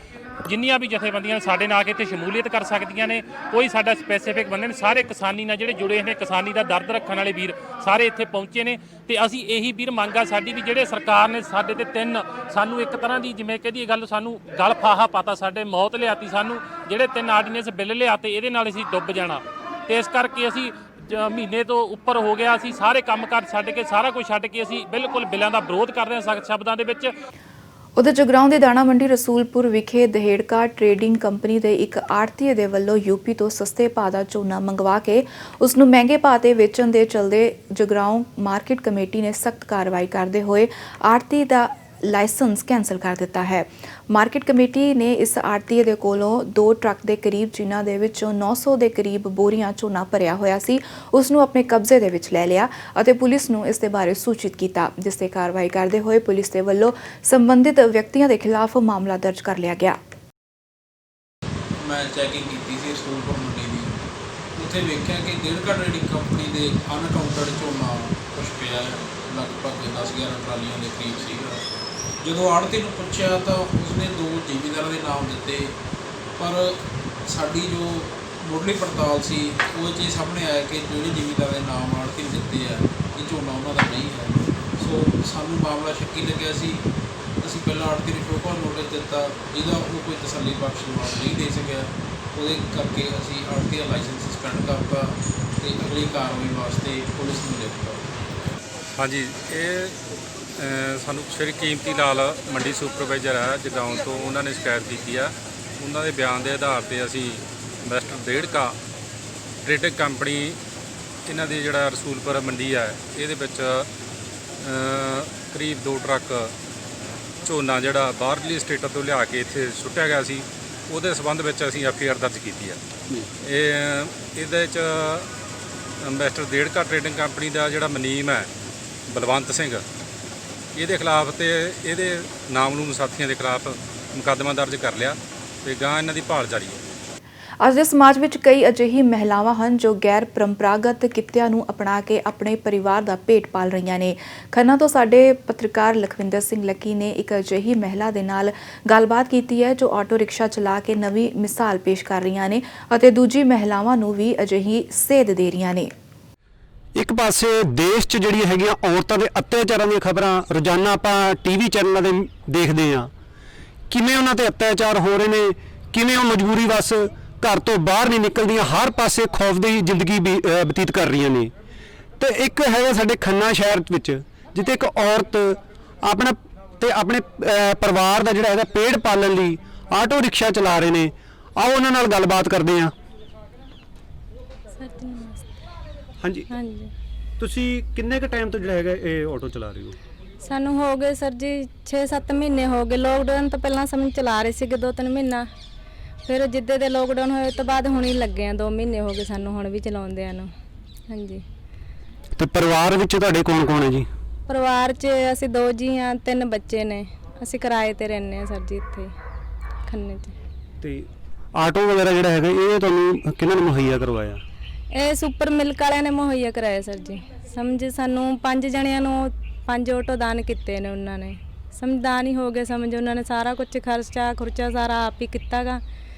ਜਿੰਨੀਆਂ ਵੀ ਜਥੇਬੰਦੀਆਂ ਸਾਡੇ ਨਾਲ ਆ ਕੇ ਇੱਥੇ ਸ਼ਮੂਲੀਅਤ ਕਰ ਸਕਦੀਆਂ ਨੇ। ਕੋਈ ਸਾਡਾ ਸਪੈਸੀਫਿਕ ਬੰਦੇ ਨੇ, ਸਾਰੇ ਕਿਸਾਨੀ ਨਾਲ ਜਿਹੜੇ ਜੁੜੇ ਨੇ, ਕਿਸਾਨੀ ਦਾ ਦਰਦ ਰੱਖਣ ਵਾਲੇ ਵੀਰ ਸਾਰੇ ਇੱਥੇ ਪਹੁੰਚੇ ਨੇ। ਤੇ ਅਸੀਂ ਇਹੀ ਵੀਰ ਮੰਗ ਆ ਸਾਡੀ ਵੀ ਜਿਹੜੇ ਸਰਕਾਰ ਨੇ ਸਾਡੇ ਤੇ 3 ਸਾਨੂੰ ਇੱਕ ਤਰ੍ਹਾਂ ਦੀ ਜਿਵੇਂ ਕਹਦੀ ਗੱਲ ਸਾਨੂੰ ਗਲ ਫਾਹਾ ਪਾਤਾ, ਸਾਡੇ ਮੌਤ ਲਿਆਤੀ, ਸਾਨੂੰ ਜਿਹੜੇ 3 ਆਰਡੀਨੈਂਸ ਬਿੱਲ ਲਿਆਤੇ ਇਹਦੇ ਨਾਲ ਅਸੀਂ ਡੁੱਬ ਜਾਣਾ। ਤੇ ਇਸ ਕਰਕੇ ਅਸੀਂ ਮਹੀਨੇ ਤੋਂ ਉੱਪਰ ਹੋ ਗਿਆ, ਅਸੀਂ ਸਾਰੇ ਕੰਮਕਾਰ ਛੱਡ ਕੇ, ਸਾਰਾ ਕੁਝ ਛੱਡ ਕੇ ਅਸੀਂ ਬਿਲਕੁਲ ਬਿੱਲਾਂ ਦਾ ਵਿਰੋਧ ਕਰਦੇ ਹਾਂ ਸਖਤ ਸ਼ਬਦਾਂ ਦੇ ਵਿੱਚ। ਉਧਰ ਜਗਰਾਉਂ ਦੇ ਦਾਣਾ ਮੰਡੀ ਰਸੂਲਪੁਰ ਵਿਖੇ ਦਹੇੜਕਾ ਟ੍ਰੇਡਿੰਗ ਕੰਪਨੀ ਦੇ ਇੱਕ ਆੜ੍ਹਤੀਏ ਦੇ ਵੱਲੋਂ ਯੂਪੀ ਤੋਂ ਸਸਤੇ ਭਾਅ ਦਾ ਝੋਨਾ ਮੰਗਵਾ ਕੇ ਉਸ ਨੂੰ ਮਹਿੰਗੇ ਭਾਅ ਤੇ ਵੇਚਣ ਦੇ ਚਲਦੇ ਜਗਰਾਉਂ ਮਾਰਕੀਟ ਕਮੇਟੀ ਨੇ ਸਖਤ ਕਾਰਵਾਈ ਕਰਦੇ ਹੋਏ ਆੜ੍ਹਤੀ ਦਾ ਲਾਇਸੈਂਸ ਕੈਂਸਲ ਕਰ ਦਿੱਤਾ ਹੈ। ਮਾਰਕੀਟ ਕਮੇਟੀ ਨੇ ਇਸ ਆੜ੍ਹਤੀਏ ਦੇ ਕੋਲੋਂ 2 ਟਰੱਕ ਦੇ ਕਰੀਬ, ਜਿਨ੍ਹਾਂ ਦੇ ਵਿੱਚੋਂ 900 ਦੇ ਕਰੀਬ ਬੋਰੀਆਂ ਝੋਨਾ ਭਰਿਆ ਹੋਇਆ ਸੀ, ਉਸ ਨੂੰ ਆਪਣੇ ਕਬਜ਼ੇ ਦੇ ਵਿੱਚ ਲੈ ਲਿਆ ਅਤੇ ਪੁਲਿਸ ਨੂੰ ਇਸ ਦੇ ਬਾਰੇ ਸੂਚਿਤ ਕੀਤਾ, ਜਿਸ ਤੇ ਕਾਰਵਾਈ ਕਰਦੇ ਹੋਏ ਪੁਲਿਸ ਦੇ ਵੱਲੋਂ ਸੰਬੰਧਿਤ ਵਿਅਕਤੀਆਂ ਦੇ ਖਿਲਾਫ ਮਾਮਲਾ ਦਰਜ ਕਰ ਲਿਆ ਗਿਆ। ਮੈਂ ਚੈਕਿੰਗ ਕੀਤੀ ਸੀ ਰਸੂਲਪੁਰ ਮੰਡੀ ਦੀ, ਉੱਥੇ ਵੇਖਿਆ ਕਿ ਦਹੇੜਕਾ ਟ੍ਰੇਡਿੰਗ ਕੰਪਨੀ ਦੇ ਅਨਕਾਊਂਟਡ ਝੋਨਾ ਕੁਛ ਪਿਆ, ਲਗਭਗ 10-11 ਟਰਾਲੀਆਂ ਦੇ ਕਰੀਬ ਸੀਗਾ। ਜਦੋਂ ਆੜ੍ਹਤੀ ਨੂੰ ਪੁੱਛਿਆ ਤਾਂ ਉਸਨੇ 2 ਜ਼ਿਮੀਂਦਾਰਾਂ ਦੇ ਨਾਮ ਦਿੱਤੇ, ਪਰ ਸਾਡੀ ਜੋ ਮੁੱਢਲੀ ਪੜਤਾਲ ਸੀ ਉਹ 'ਚ ਇਹ ਸਾਹਮਣੇ ਆਇਆ ਕਿ ਜਿਹੜੇ ਜ਼ਿਮੀਂਦਾਰ ਦੇ ਨਾਮ ਆੜ੍ਹਤੀ ਨੂੰ ਦਿੱਤੇ ਆ ਇਹ ਝੋਨਾ ਉਹਨਾਂ ਦਾ ਨਹੀਂ ਹੈ। ਸੋ ਸਾਨੂੰ ਮਾਮਲਾ ਸ਼ੱਕੀ ਲੱਗਿਆ ਸੀ। ਅਸੀਂ ਪਹਿਲਾਂ ਆੜ੍ਹਤੀ ਨੂੰ ਸ਼ੋਅ ਕਾਜ਼ ਨੋਟਿਸ ਦਿੱਤਾ, ਜਿਹਦਾ ਉਹ ਕੋਈ ਤਸੱਲੀ ਬਖਸ਼ ਜਵਾਬ ਨਹੀਂ ਦੇ ਸਕਿਆ। ਉਹਦੇ ਕਰਕੇ ਅਸੀਂ ਆੜ੍ਹਤੀ ਦਾ ਲਾਇਸੈਂਸ ਸਸਪੈਂਡ ਕਰਤਾ ਤੇ ਅਗਲੀ ਕਾਰਵਾਈ ਵਾਸਤੇ ਪੁਲਿਸ ਨੂੰ ਲਿਖਤਾ। ਹਾਂਜੀ, ਇਹ ਸਾਨੂੰ ਸ਼੍ਰੀ ਕੀਮਤੀ ਲਾਲ ਮੰਡੀ ਸੁਪਰਵਾਈਜ਼ਰ ਹੈ ਜਗਰਾਉਂ ਤੋਂ, ਉਹਨਾਂ ਨੇ ਸ਼ਿਕਾਇਤ ਕੀਤੀ ਆ। ਉਹਨਾਂ ਦੇ ਬਿਆਨ ਦੇ ਆਧਾਰ ਤੇ ਅਸੀਂ ਮਿਸਟਰ ਦਹੇੜਕਾ ਟ੍ਰੇਡਿੰਗ ਕੰਪਨੀ ਇਹਨਾਂ ਦੀ ਜਿਹੜਾ ਰਸੂਲਪੁਰ ਮੰਡੀ ਹੈ ਇਹਦੇ ਵਿੱਚ ਕਰੀਬ 2 ਟਰੱਕ ਝੋਨਾ ਜਿਹੜਾ ਬਾਹਰਲੀ ਸਟੇਟਾਂ ਤੋਂ ਲਿਆ ਕੇ ਇੱਥੇ ਸੁੱਟਿਆ ਗਿਆ ਸੀ, ਉਹਦੇ ਸੰਬੰਧ ਵਿੱਚ ਅਸੀਂ FIR ਦਰਜ ਕੀਤੀ ਆ। ਇਹਦੇ 'ਚ ਮਿਸਟਰ ਦਹੇੜਕਾ ਟ੍ਰੇਡਿੰਗ ਕੰਪਨੀ ਦਾ ਜਿਹੜਾ ਮਨੀਮ ਹੈ ਬਲਵੰਤ ਸਿੰਘ, ਇਹਦੇ ਖਿਲਾਫ ਤੇ ਇਹਦੇ ਨਾਮਲੂਮ ਸਾਥੀਆਂ ਦੇ ਖਿਲਾਫ ਮੁਕੱਦਮਾ ਦਰਜ ਕਰ ਲਿਆ ਤੇ ਗਾਂ ਇਹਨਾਂ ਦੀ ਭਾਲ ਜਾਰੀ ਹੈ। ਅੱਜ ਦੇ ਸਮਾਜ ਵਿੱਚ ਕਈ ਅਜਿਹੀ ਮਹਿਲਾਵਾਂ ਹਨ ਜੋ ਗੈਰ ਪਰੰਪਰਾਗਤ ਕਿੱਤਿਆਂ ਨੂੰ ਅਪਣਾ ਕੇ ਆਪਣੇ ਪਰਿਵਾਰ ਦਾ ਪੇਟ ਪਾਲ ਰਹੀਆਂ ਨੇ। ਖੰਨਾ ਤੋਂ ਸਾਡੇ ਪੱਤਰਕਾਰ ਲਖਵਿੰਦਰ ਸਿੰਘ ਲੱਕੀ ਨੇ ਇੱਕ ਅਜਿਹੀ ਮਹਿਲਾ ਦੇ ਨਾਲ ਗੱਲਬਾਤ ਕੀਤੀ ਹੈ ਜੋ ਆਟੋ ਰਿਕਸ਼ਾ ਚਲਾ ਕੇ ਨਵੀਂ ਮਿਸਾਲ ਪੇਸ਼ ਕਰ ਰਹੀਆਂ ਨੇ ਅਤੇ ਦੂਜੀ ਮਹਿਲਾਵਾਂ ਨੂੰ ਵੀ ਅਜਿਹੀ ਸੇਧ ਦੇ ਰਹੀਆਂ ਨੇ। ਇੱਕ ਪਾਸੇ ਦੇਸ਼ 'ਚ ਜਿਹੜੀਆਂ ਹੈਗੀਆਂ ਔਰਤਾਂ ਦੇ ਅਤਿਆਚਾਰਾਂ ਦੀਆਂ ਖਬਰਾਂ ਰੋਜ਼ਾਨਾ ਆਪਾਂ TV ਚੈਨਲਾਂ 'ਤੇ ਦੇਖਦੇ ਹਾਂ, ਕਿਵੇਂ ਉਹਨਾਂ 'ਤੇ ਅਤਿਆਚਾਰ ਹੋ ਰਹੇ ਨੇ, ਕਿਵੇਂ ਉਹ ਮਜਬੂਰੀ ਵਸ ਘਰ ਤੋਂ ਬਾਹਰ ਨਹੀਂ ਨਿਕਲਦੀਆਂ, ਹਰ ਪਾਸੇ ਖੌਫ ਦੀ ਜ਼ਿੰਦਗੀ ਬਤੀਤ ਕਰ ਰਹੀਆਂ ਨੇ। ਤੇ ਇੱਕ ਹੈਗਾ ਸਾਡੇ ਖੰਨਾ ਸ਼ਹਿਰ ਵਿੱਚ, ਜਿੱਥੇ ਇੱਕ ਔਰਤ ਆਪਣੇ ਪਰਿਵਾਰ ਦਾ ਜਿਹੜਾ ਹੈਗਾ ਪੇਟ ਪਾਲਣ ਲਈ ਆਟੋ ਰਿਕਸ਼ਾ ਚਲਾ ਰਹੇ ਨੇ। ਆਓ ਉਹਨਾਂ ਨਾਲ ਗੱਲਬਾਤ ਕਰਦੇ ਹਾਂ। ਹਾਂਜੀ, ਤੁਸੀਂ ਕਿੰਨੇ ਕੁ ਟਾਈਮ ਤੋਂ ਜਿਹੜਾ ਹੈਗਾ ਇਹ ਆਟੋ ਚਲਾ ਰਹੇ ਹੋ? ਸਾਨੂੰ ਹੋ ਗਏ ਸਰ ਜੀ 6-7 ਮਹੀਨੇ ਹੋ ਗਏ। ਲੋਕਡਾਊਨ ਤੋਂ ਪਹਿਲਾਂ ਸਮਝ ਚਲਾ ਰਹੇ ਸੀਗੇ 2-3 ਮਹੀਨਾ, ਫਿਰ ਜਿੱਦੇ ਦੇ ਲੋਕਡਾਊਨ ਹੋਏ ਤੋਂ ਬਾਅਦ ਹੁਣ ਹੀ ਲੱਗੇ ਆ। 2 ਮਹੀਨੇ ਹੋ ਗਏ ਸਾਨੂੰ ਹੁਣ ਵੀ ਚਲਾਉਂਦਿਆਂ ਨੂੰ। ਹਾਂਜੀ। ਤੇ ਪਰਿਵਾਰ ਵਿੱਚ ਤੁਹਾਡੇ ਕੌਣ ਹੈ ਜੀ? ਪਰਿਵਾਰ 'ਚ ਅਸੀਂ 2 ਜੀ ਆ, 3 ਬੱਚੇ ਨੇ। ਅਸੀਂ ਕਿਰਾਏ ਤੇ ਰਹਿੰਦੇ ਆ ਸਰ ਜੀ ਇੱਥੇ ਖੰਨੇ 'ਚ। ਤੇ ਆਟੋ ਵਗੈਰਾ ਜਿਹੜਾ ਹੈਗਾ ਇਹ ਤੁਹਾਨੂੰ ਕਿਹਨਾਂ ਨੇ ਮੁਹੱਈਆ ਕਰਵਾਇਆ? ਇਹ ਸੁਪਰ ਮਿਲਕ ਵਾਲਿਆਂ ਨੇ ਮੁਹੱਈਆ ਕਰਾਇਆ ਸਰ ਜੀ। ਸਮਝ ਸਾਨੂੰ 5 ਜਣਿਆਂ ਨੂੰ 5 ਆਟੋ ਦਾਨ ਕੀਤੇ ਨੇ ਉਹਨਾਂ ਨੇ। ਸਮਝਦਾਨ ਹੀ ਹੋ ਗਏ, ਸਮਝ ਉਹਨਾਂ ਨੇ ਸਾਰਾ ਕੁਝ ਖਰਚਾ ਸਾਰਾ ਆਪ ਹੀ ਕੀਤਾ ਗਾ।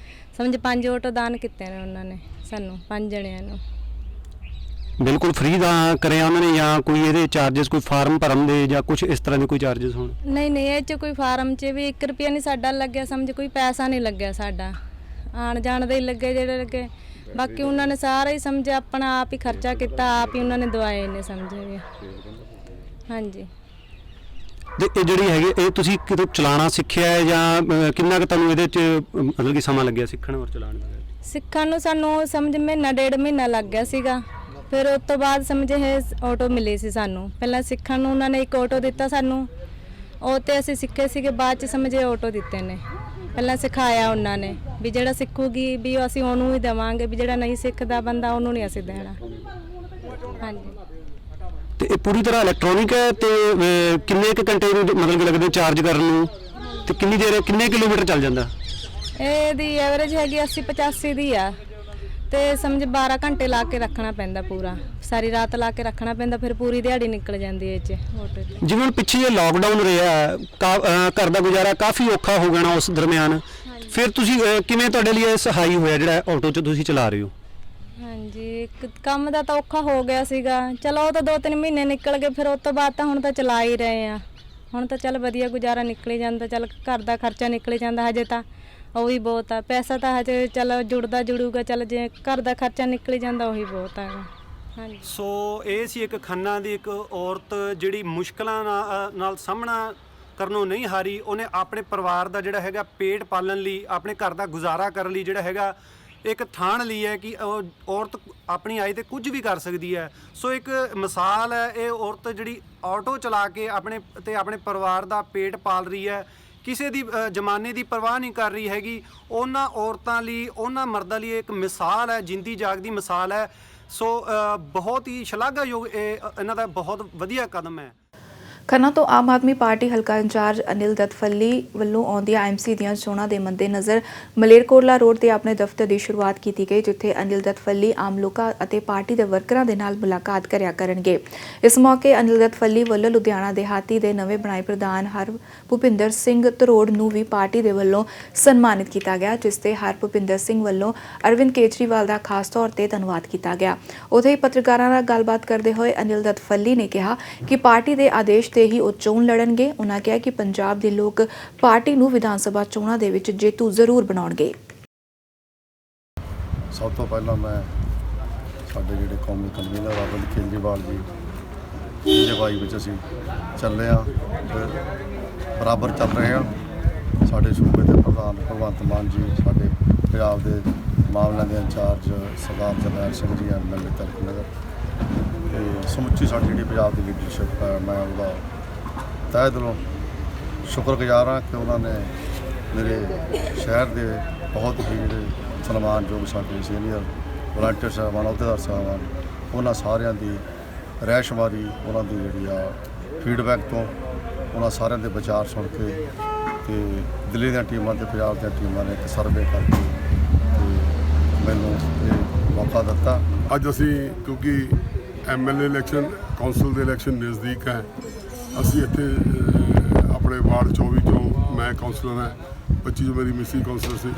ਸਮਝ 5 ਆਟੋ ਦਾਨ ਕੀਤੇ ਨੇ ਉਹਨਾਂ ਨੇ ਸਾਨੂੰ 5 ਜਣਿਆਂ ਨੂੰ। ਬਿਲਕੁਲ ਫ੍ਰੀ ਦਾ ਕਰਿਆ ਉਹਨਾਂ ਨੇ ਜਾਂ ਕੋਈ ਇਹਦੇ ਚਾਰजेस ਕੋਈ ਫਾਰਮ ਭਰਨ ਦੇ ਜਾਂ ਕੁਝ ਇਸ ਤਰ੍ਹਾਂ ਦੇ ਕੋਈ ਚਾਰजेस ਹੋਣ? ਨਹੀਂ ਇਹ 'ਚ ਕੋਈ ਫਾਰਮ 'ਚ ਵੀ 1 ਰੁਪਿਆ ਨਹੀਂ ਸਾਡਾ ਲੱਗਿਆ। ਸਮਝ ਕੋਈ ਪੈਸਾ ਨਹੀਂ ਲੱਗਿਆ ਸਾਡਾ, ਆਣ ਜਾਣ ਦੇ ਹੀ ਲੱਗੇ ਜਿਹੜੇ ਲੱਗੇ। ਬਾਕੀ ਉਹਨਾਂ ਨੇ ਸਾਰਾ ਹੀ ਸਮਝ ਆਪਣਾ ਆਪ ਹੀ ਖਰਚਾ ਕੀਤਾ, ਆਪ ਹੀ ਉਹਨਾਂ ਨੇ ਦਵਾਏ ਨੇ ਸਮਝੇ। ਹਾਂਜੀ। ਤੇ ਇਹ ਜਿਹੜੀ ਹੈਗੀ ਇਹ ਤੁਸੀਂ ਕਿਤੋਂ ਚਲਾਉਣਾ ਸਿੱਖਿਆ ਹੈ ਜਾਂ ਕਿੰਨਾ ਕੁ ਤੁਹਾਨੂੰ ਇਹਦੇ 'ਚ ਮਤਲਬ ਕਿ ਸਮਾਂ ਲੱਗਿਆ ਸਿੱਖਣ ਔਰ ਚਲਾਉਣ ਦਾ? ਸਿੱਖਣ ਨੂੰ ਸਾਨੂੰ ਸਮਝ ਮਹੀਨਾ 1.5 ਮਹੀਨਾ ਲੱਗ ਗਿਆ ਸੀਗਾ। ਫਿਰ ਉਸ ਤੋਂ ਬਾਅਦ ਸਮਝ ਇਹ ਆਟੋ ਮਿਲੇ ਸੀ ਸਾਨੂੰ। ਪਹਿਲਾਂ ਸਿੱਖਣ ਨੂੰ ਉਹਨਾਂ ਨੇ ਇੱਕ ਆਟੋ ਦਿੱਤਾ ਸਾਨੂੰ, ਉਹ ਤੇ ਅਸੀਂ ਸਿੱਖੇ ਸੀਗੇ। ਬਾਅਦ 'ਚ ਸਮਝੇ ਆਟੋ ਦਿੱਤੇ ਨੇ। ਪਹਿਲਾਂ ਸਿਖਾਇਆ ਉਹਨਾਂ ਨੇ ਵੀ ਜਿਹੜਾ ਸਿੱਖੂਗੀ ਵੀ ਅਸੀਂ ਉਹਨੂੰ ਹੀ ਦੇਵਾਂਗੇ, ਵੀ ਜਿਹੜਾ ਨਹੀਂ ਸਿੱਖਦਾ ਬੰਦਾ ਉਹਨੂੰ ਨਹੀਂ ਅਸੀਂ ਦੇਣਾ। ਹਾਂਜੀ। ਤੇ ਇਹ ਪੂਰੀ ਤਰ੍ਹਾਂ ਇਲੈਕਟ੍ਰੋਨਿਕ ਹੈ ਤੇ ਕਿੰਨੇ ਕੁ ਘੰਟੇ ਨੂੰ ਮਤਲਬ ਲੱਗਦੇ ਚਾਰਜ ਕਰਨ ਨੂੰ ਤੇ ਕਿੰਨੀ ਦੇਰ ਕਿੰਨੇ ਕਿਲੋਮੀਟਰ ਚੱਲ ਜਾਂਦਾ? ਇਹਦੀ ਐਵਰੇਜ ਹੈਗੀ 80-85 ਦੀ ਆ ਤੇ ਸਮਝ 12 ਘੰਟੇ ਲਾ ਕੇ ਰੱਖਣਾ ਪੈਂਦਾ, ਪੂਰਾ ਸਾਰੀ ਰਾਤ ਲਾ ਕੇ ਰੱਖਣਾ ਪੈਂਦਾ, ਫਿਰ ਪੂਰੀ ਦਿਹਾੜੀ ਨਿਕਲ ਜਾਂਦੀ ਹੈ ਇਹ 'ਚ ਆਟੋ 'ਚ। ਜਿਵੇਂ ਹੁਣ ਪਿੱਛੇ ਇਹ ਲਾਕਡਾਊਨ ਰਿਹਾ, ਘਰ ਦਾ ਗੁਜ਼ਾਰਾ ਕਾਫੀ ਔਖਾ ਹੋ ਗਿਆ ਉਸ ਦਰਮਿਆਨ, ਫਿਰ ਤੁਸੀਂ ਕਿਵੇਂ ਤੁਹਾਡੇ ਲਈ ਇਹ ਸਹਾਈ ਹੋਇਆ ਜਿਹੜਾ ਆਟੋ 'ਚ ਤੁਸੀਂ ਚਲਾ ਰਹੇ ਹੋ? ਹਾਂਜੀ, ਕੰਮ ਦਾ ਤਾਂ ਔਖਾ ਹੋ ਗਿਆ ਸੀਗਾ, ਚਲੋ ਉਹ ਤਾਂ 2-3 ਮਹੀਨੇ ਨਿਕਲ ਗਏ, ਫਿਰ ਉਸ ਤੋਂ ਬਾਅਦ ਤਾਂ ਹੁਣ ਤਾਂ ਚਲਾ ਹੀ ਰਹੇ ਆ। ਹੁਣ ਤਾਂ ਚੱਲ ਵਧੀਆ ਗੁਜ਼ਾਰਾ ਨਿਕਲ ਜਾਂਦਾ, ਚੱਲ ਘਰ ਦਾ ਖਰਚਾ ਨਿਕਲ ਜਾਂਦਾ, ਹਜੇ ਤਾਂ ਉਹ ਵੀ ਬਹੁਤ ਆ, ਪੈਸਾ ਤਾਂ ਹਜੇ ਚੱਲ ਜੁੜੂਗਾ, ਚੱਲ ਜੇ ਘਰ ਦਾ ਖਰਚਾ ਨਿਕਲ ਜਾਂਦਾ ਉਹੀ ਬਹੁਤ ਹੈਗਾ। ਹਾਂਜੀ। ਸੋ ਇਹ ਸੀ ਇੱਕ ਖੰਨਾ ਦੀ ਇੱਕ ਔਰਤ ਜਿਹੜੀ ਮੁਸ਼ਕਲਾਂ ਨਾਲ ਸਾਹਮਣਾ ਕਰਨੋਂ ਨਹੀਂ ਹਾਰੀ, ਉਹਨੇ ਆਪਣੇ ਪਰਿਵਾਰ ਦਾ ਜਿਹੜਾ ਹੈਗਾ ਪੇਟ ਪਾਲਣ ਲਈ, ਆਪਣੇ ਘਰ ਦਾ ਗੁਜ਼ਾਰਾ ਕਰਨ ਲਈ ਜਿਹੜਾ ਹੈਗਾ ਇੱਕ ਥਾਣ ਲਈ ਹੈ ਕਿ ਉਹ ਔਰਤ ਆਪਣੀ ਆਈ ਤੇ ਕੁਝ ਵੀ ਕਰ ਸਕਦੀ ਹੈ। ਸੋ ਇੱਕ ਮਿਸਾਲ ਹੈ ਇਹ ਔਰਤ ਜਿਹੜੀ ਆਟੋ ਚਲਾ ਕੇ ਆਪਣੇ ਪਰਿਵਾਰ ਦਾ ਪੇਟ ਪਾਲ ਰਹੀ ਹੈ, ਕਿਸੇ ਦੀ ਜ਼ਮਾਨੇ ਦੀ ਪਰਵਾਹ ਨਹੀਂ ਕਰ ਰਹੀ ਹੈਗੀ। ਉਹਨਾਂ ਔਰਤਾਂ ਲਈ, ਉਹਨਾਂ ਮਰਦਾਂ ਲਈ ਇੱਕ ਮਿਸਾਲ ਹੈ, ਜਿੰਦੀ ਜਾਗਦੀ ਮਿਸਾਲ ਹੈ। ਸੋ ਬਹੁਤ ਹੀ ਸ਼ਲਾਘਾਯੋਗ ਇਹਨਾਂ ਦਾ ਬਹੁਤ ਵਧੀਆ ਕਦਮ ਹੈ। ਖੰਨਾ ਤੋਂ ਆਮ ਆਦਮੀ ਪਾਰਟੀ ਹਲਕਾ ਇੰਚਾਰਜ ਅਨਿਲ ਦੱਤਫੱਲੀ ਵੱਲੋਂ ਆਉਂਦੀਆਂ ਐਮਸੀ ਦੀਆਂ ਚੋਣਾਂ ਦੇ ਮੱਦੇਨਜ਼ਰ ਮਲੇਰਕੋਟਲਾ ਰੋਡ ਤੇ ਆਪਣੇ ਦਫ਼ਤਰ ਦੀ ਸ਼ੁਰੂਆਤ ਕੀਤੀ ਗਈ, ਜਿੱਥੇ ਅਨਿਲ ਦੱਤਫੱਲੀ ਆਮ ਲੋਕਾਂ ਅਤੇ ਪਾਰਟੀ ਦੇ ਵਰਕਰਾਂ ਦੇ ਨਾਲ ਮੁਲਾਕਾਤ ਕਰਿਆ ਕਰਨਗੇ। ਇਸ ਮੌਕੇ ਅਨਿਲ ਦੱਤਫੱਲੀ ਵੱਲੋਂ ਲੁਧਿਆਣਾ ਦੇਹਾਤੀ ਦੇ ਨਵੇਂ ਬਣਾਏ ਪ੍ਰਧਾਨ ਹਰਭੁਪਿੰਦਰ ਸਿੰਘ ਤਰੋੜ ਨੂੰ ਵੀ ਪਾਰਟੀ ਦੇ ਵੱਲੋਂ ਸਨਮਾਨਿਤ ਕੀਤਾ ਗਿਆ, ਜਿਸ ਤੇ ਹਰਭੁਪਿੰਦਰ ਸਿੰਘ ਵੱਲੋਂ ਅਰਵਿੰਦ ਕੇਜਰੀਵਾਲ ਦਾ ਖਾਸ ਤੌਰ ਤੇ ਧੰਨਵਾਦ ਕੀਤਾ ਗਿਆ। ਉੱਥੇ ਹੀ ਪੱਤਰਕਾਰਾਂ ਨਾਲ ਗੱਲਬਾਤ ਕਰਦੇ ਹੋਏ ਅਨਿਲ ਦੱਤਫੱਲੀ ਨੇ ਕਿਹਾ ਕਿ ਪਾਰਟੀ ਦੇ ਆਦੇਸ਼ ਤੇ ਹੀ ਉਹ ਚੋਣ ਲੜਨਗੇ। ਉਹਨਾਂ ਕਿਹਾ ਕਿ ਪੰਜਾਬ ਦੇ ਲੋਕ ਪਾਰਟੀ ਨੂੰ ਵਿਧਾਨ ਸਭਾ ਚੋਣਾਂ ਦੇ ਵਿੱਚ ਜੇਤੂ ਜ਼ਰੂਰ ਬਣਾਉਣਗੇ। ਸਭ ਤੋਂ ਪਹਿਲਾਂ ਮੈਂ ਸਾਡੇ ਜਿਹੜੇ ਕੌਮੀ ਕਨਵੀਨਰ ਅਰਵਿੰਦ ਕੇਜਰੀਵਾਲ ਜੀ ਦੀ ਅਗਵਾਈ ਵਿੱਚ ਅਸੀਂ ਚੱਲੇ ਹਾਂ, ਬਰਾਬਰ ਚੱਲ ਰਹੇ ਹਾਂ। ਸਾਡੇ ਸੂਬੇ ਦੇ ਪ੍ਰਧਾਨ ਭਗਵੰਤ ਮਾਨ ਜੀ, ਸਾਡੇ ਪੰਜਾਬ ਦੇ ਮਾਮਲਿਆਂ ਦੇ ਇੰਚਾਰਜ ਸਰਦਾਰ ਜਰਨੈਲ ਸਿੰਘ ਜੀ ਐਮਐਲਏ ਤਿਲਕ ਨਗਰ, ਤੇ ਸਮੁੱਚੀ ਸਾਡੀ ਜਿਹੜੀ ਪੰਜਾਬ ਦੀ ਲੀਡਰਸ਼ਿਪ ਹੈ, ਮੈਂ ਉਹਦਾ ਤਹਿ ਦਿਲੋਂ ਸ਼ੁਕਰਗੁਜ਼ਾਰ ਹਾਂ ਕਿ ਉਹਨਾਂ ਨੇ ਮੇਰੇ ਸ਼ਹਿਰ ਦੇ ਬਹੁਤ ਹੀ ਜਿਹੜੇ ਸਨਮਾਨਯੋਗ ਸਾਡੇ ਸੀਨੀਅਰ ਵਲੰਟੀਅਰ ਸਾਹਿਬਾਨ, ਅਹੁਦੇਦਾਰ ਸਾਹਿਬਾਨ, ਉਹਨਾਂ ਸਾਰਿਆਂ ਦੀ ਰਹਿਸ਼ਮਾਰੀ, ਉਹਨਾਂ ਦੀ ਜਿਹੜੀ ਆ ਫੀਡਬੈਕ ਤੋਂ, ਉਹਨਾਂ ਸਾਰਿਆਂ ਦੇ ਵਿਚਾਰ ਸੁਣ ਕੇ ਤੇ ਦਿੱਲੀ ਦੀਆਂ ਟੀਮਾਂ ਤੇ ਪੰਜਾਬ ਦੀਆਂ ਟੀਮਾਂ ਨੇ ਇੱਕ ਸਰਵੇ ਕਰਕੇ ਤੇ ਮੈਨੂੰ ਇਹ ਮੌਕਾ ਦਿੱਤਾ। ਅੱਜ ਅਸੀਂ ਕਿਉਂਕਿ ਐਮਐਲਏ ਇਲੈਕਸ਼ਨ, ਕੌਂਸਲ ਦੇ ਇਲੈਕਸ਼ਨ ਨਜ਼ਦੀਕ ਹੈ, ਅਸੀਂ ਇੱਥੇ ਆਪਣੇ ਵਾਰਡ 24 ਚੋਂ ਮੈਂ ਕੌਂਸਲਰ ਹਾਂ, 25 ਚੋਂ ਮੇਰੀ ਮਿਸੀ ਕੌਂਸਲਰ ਸੀ,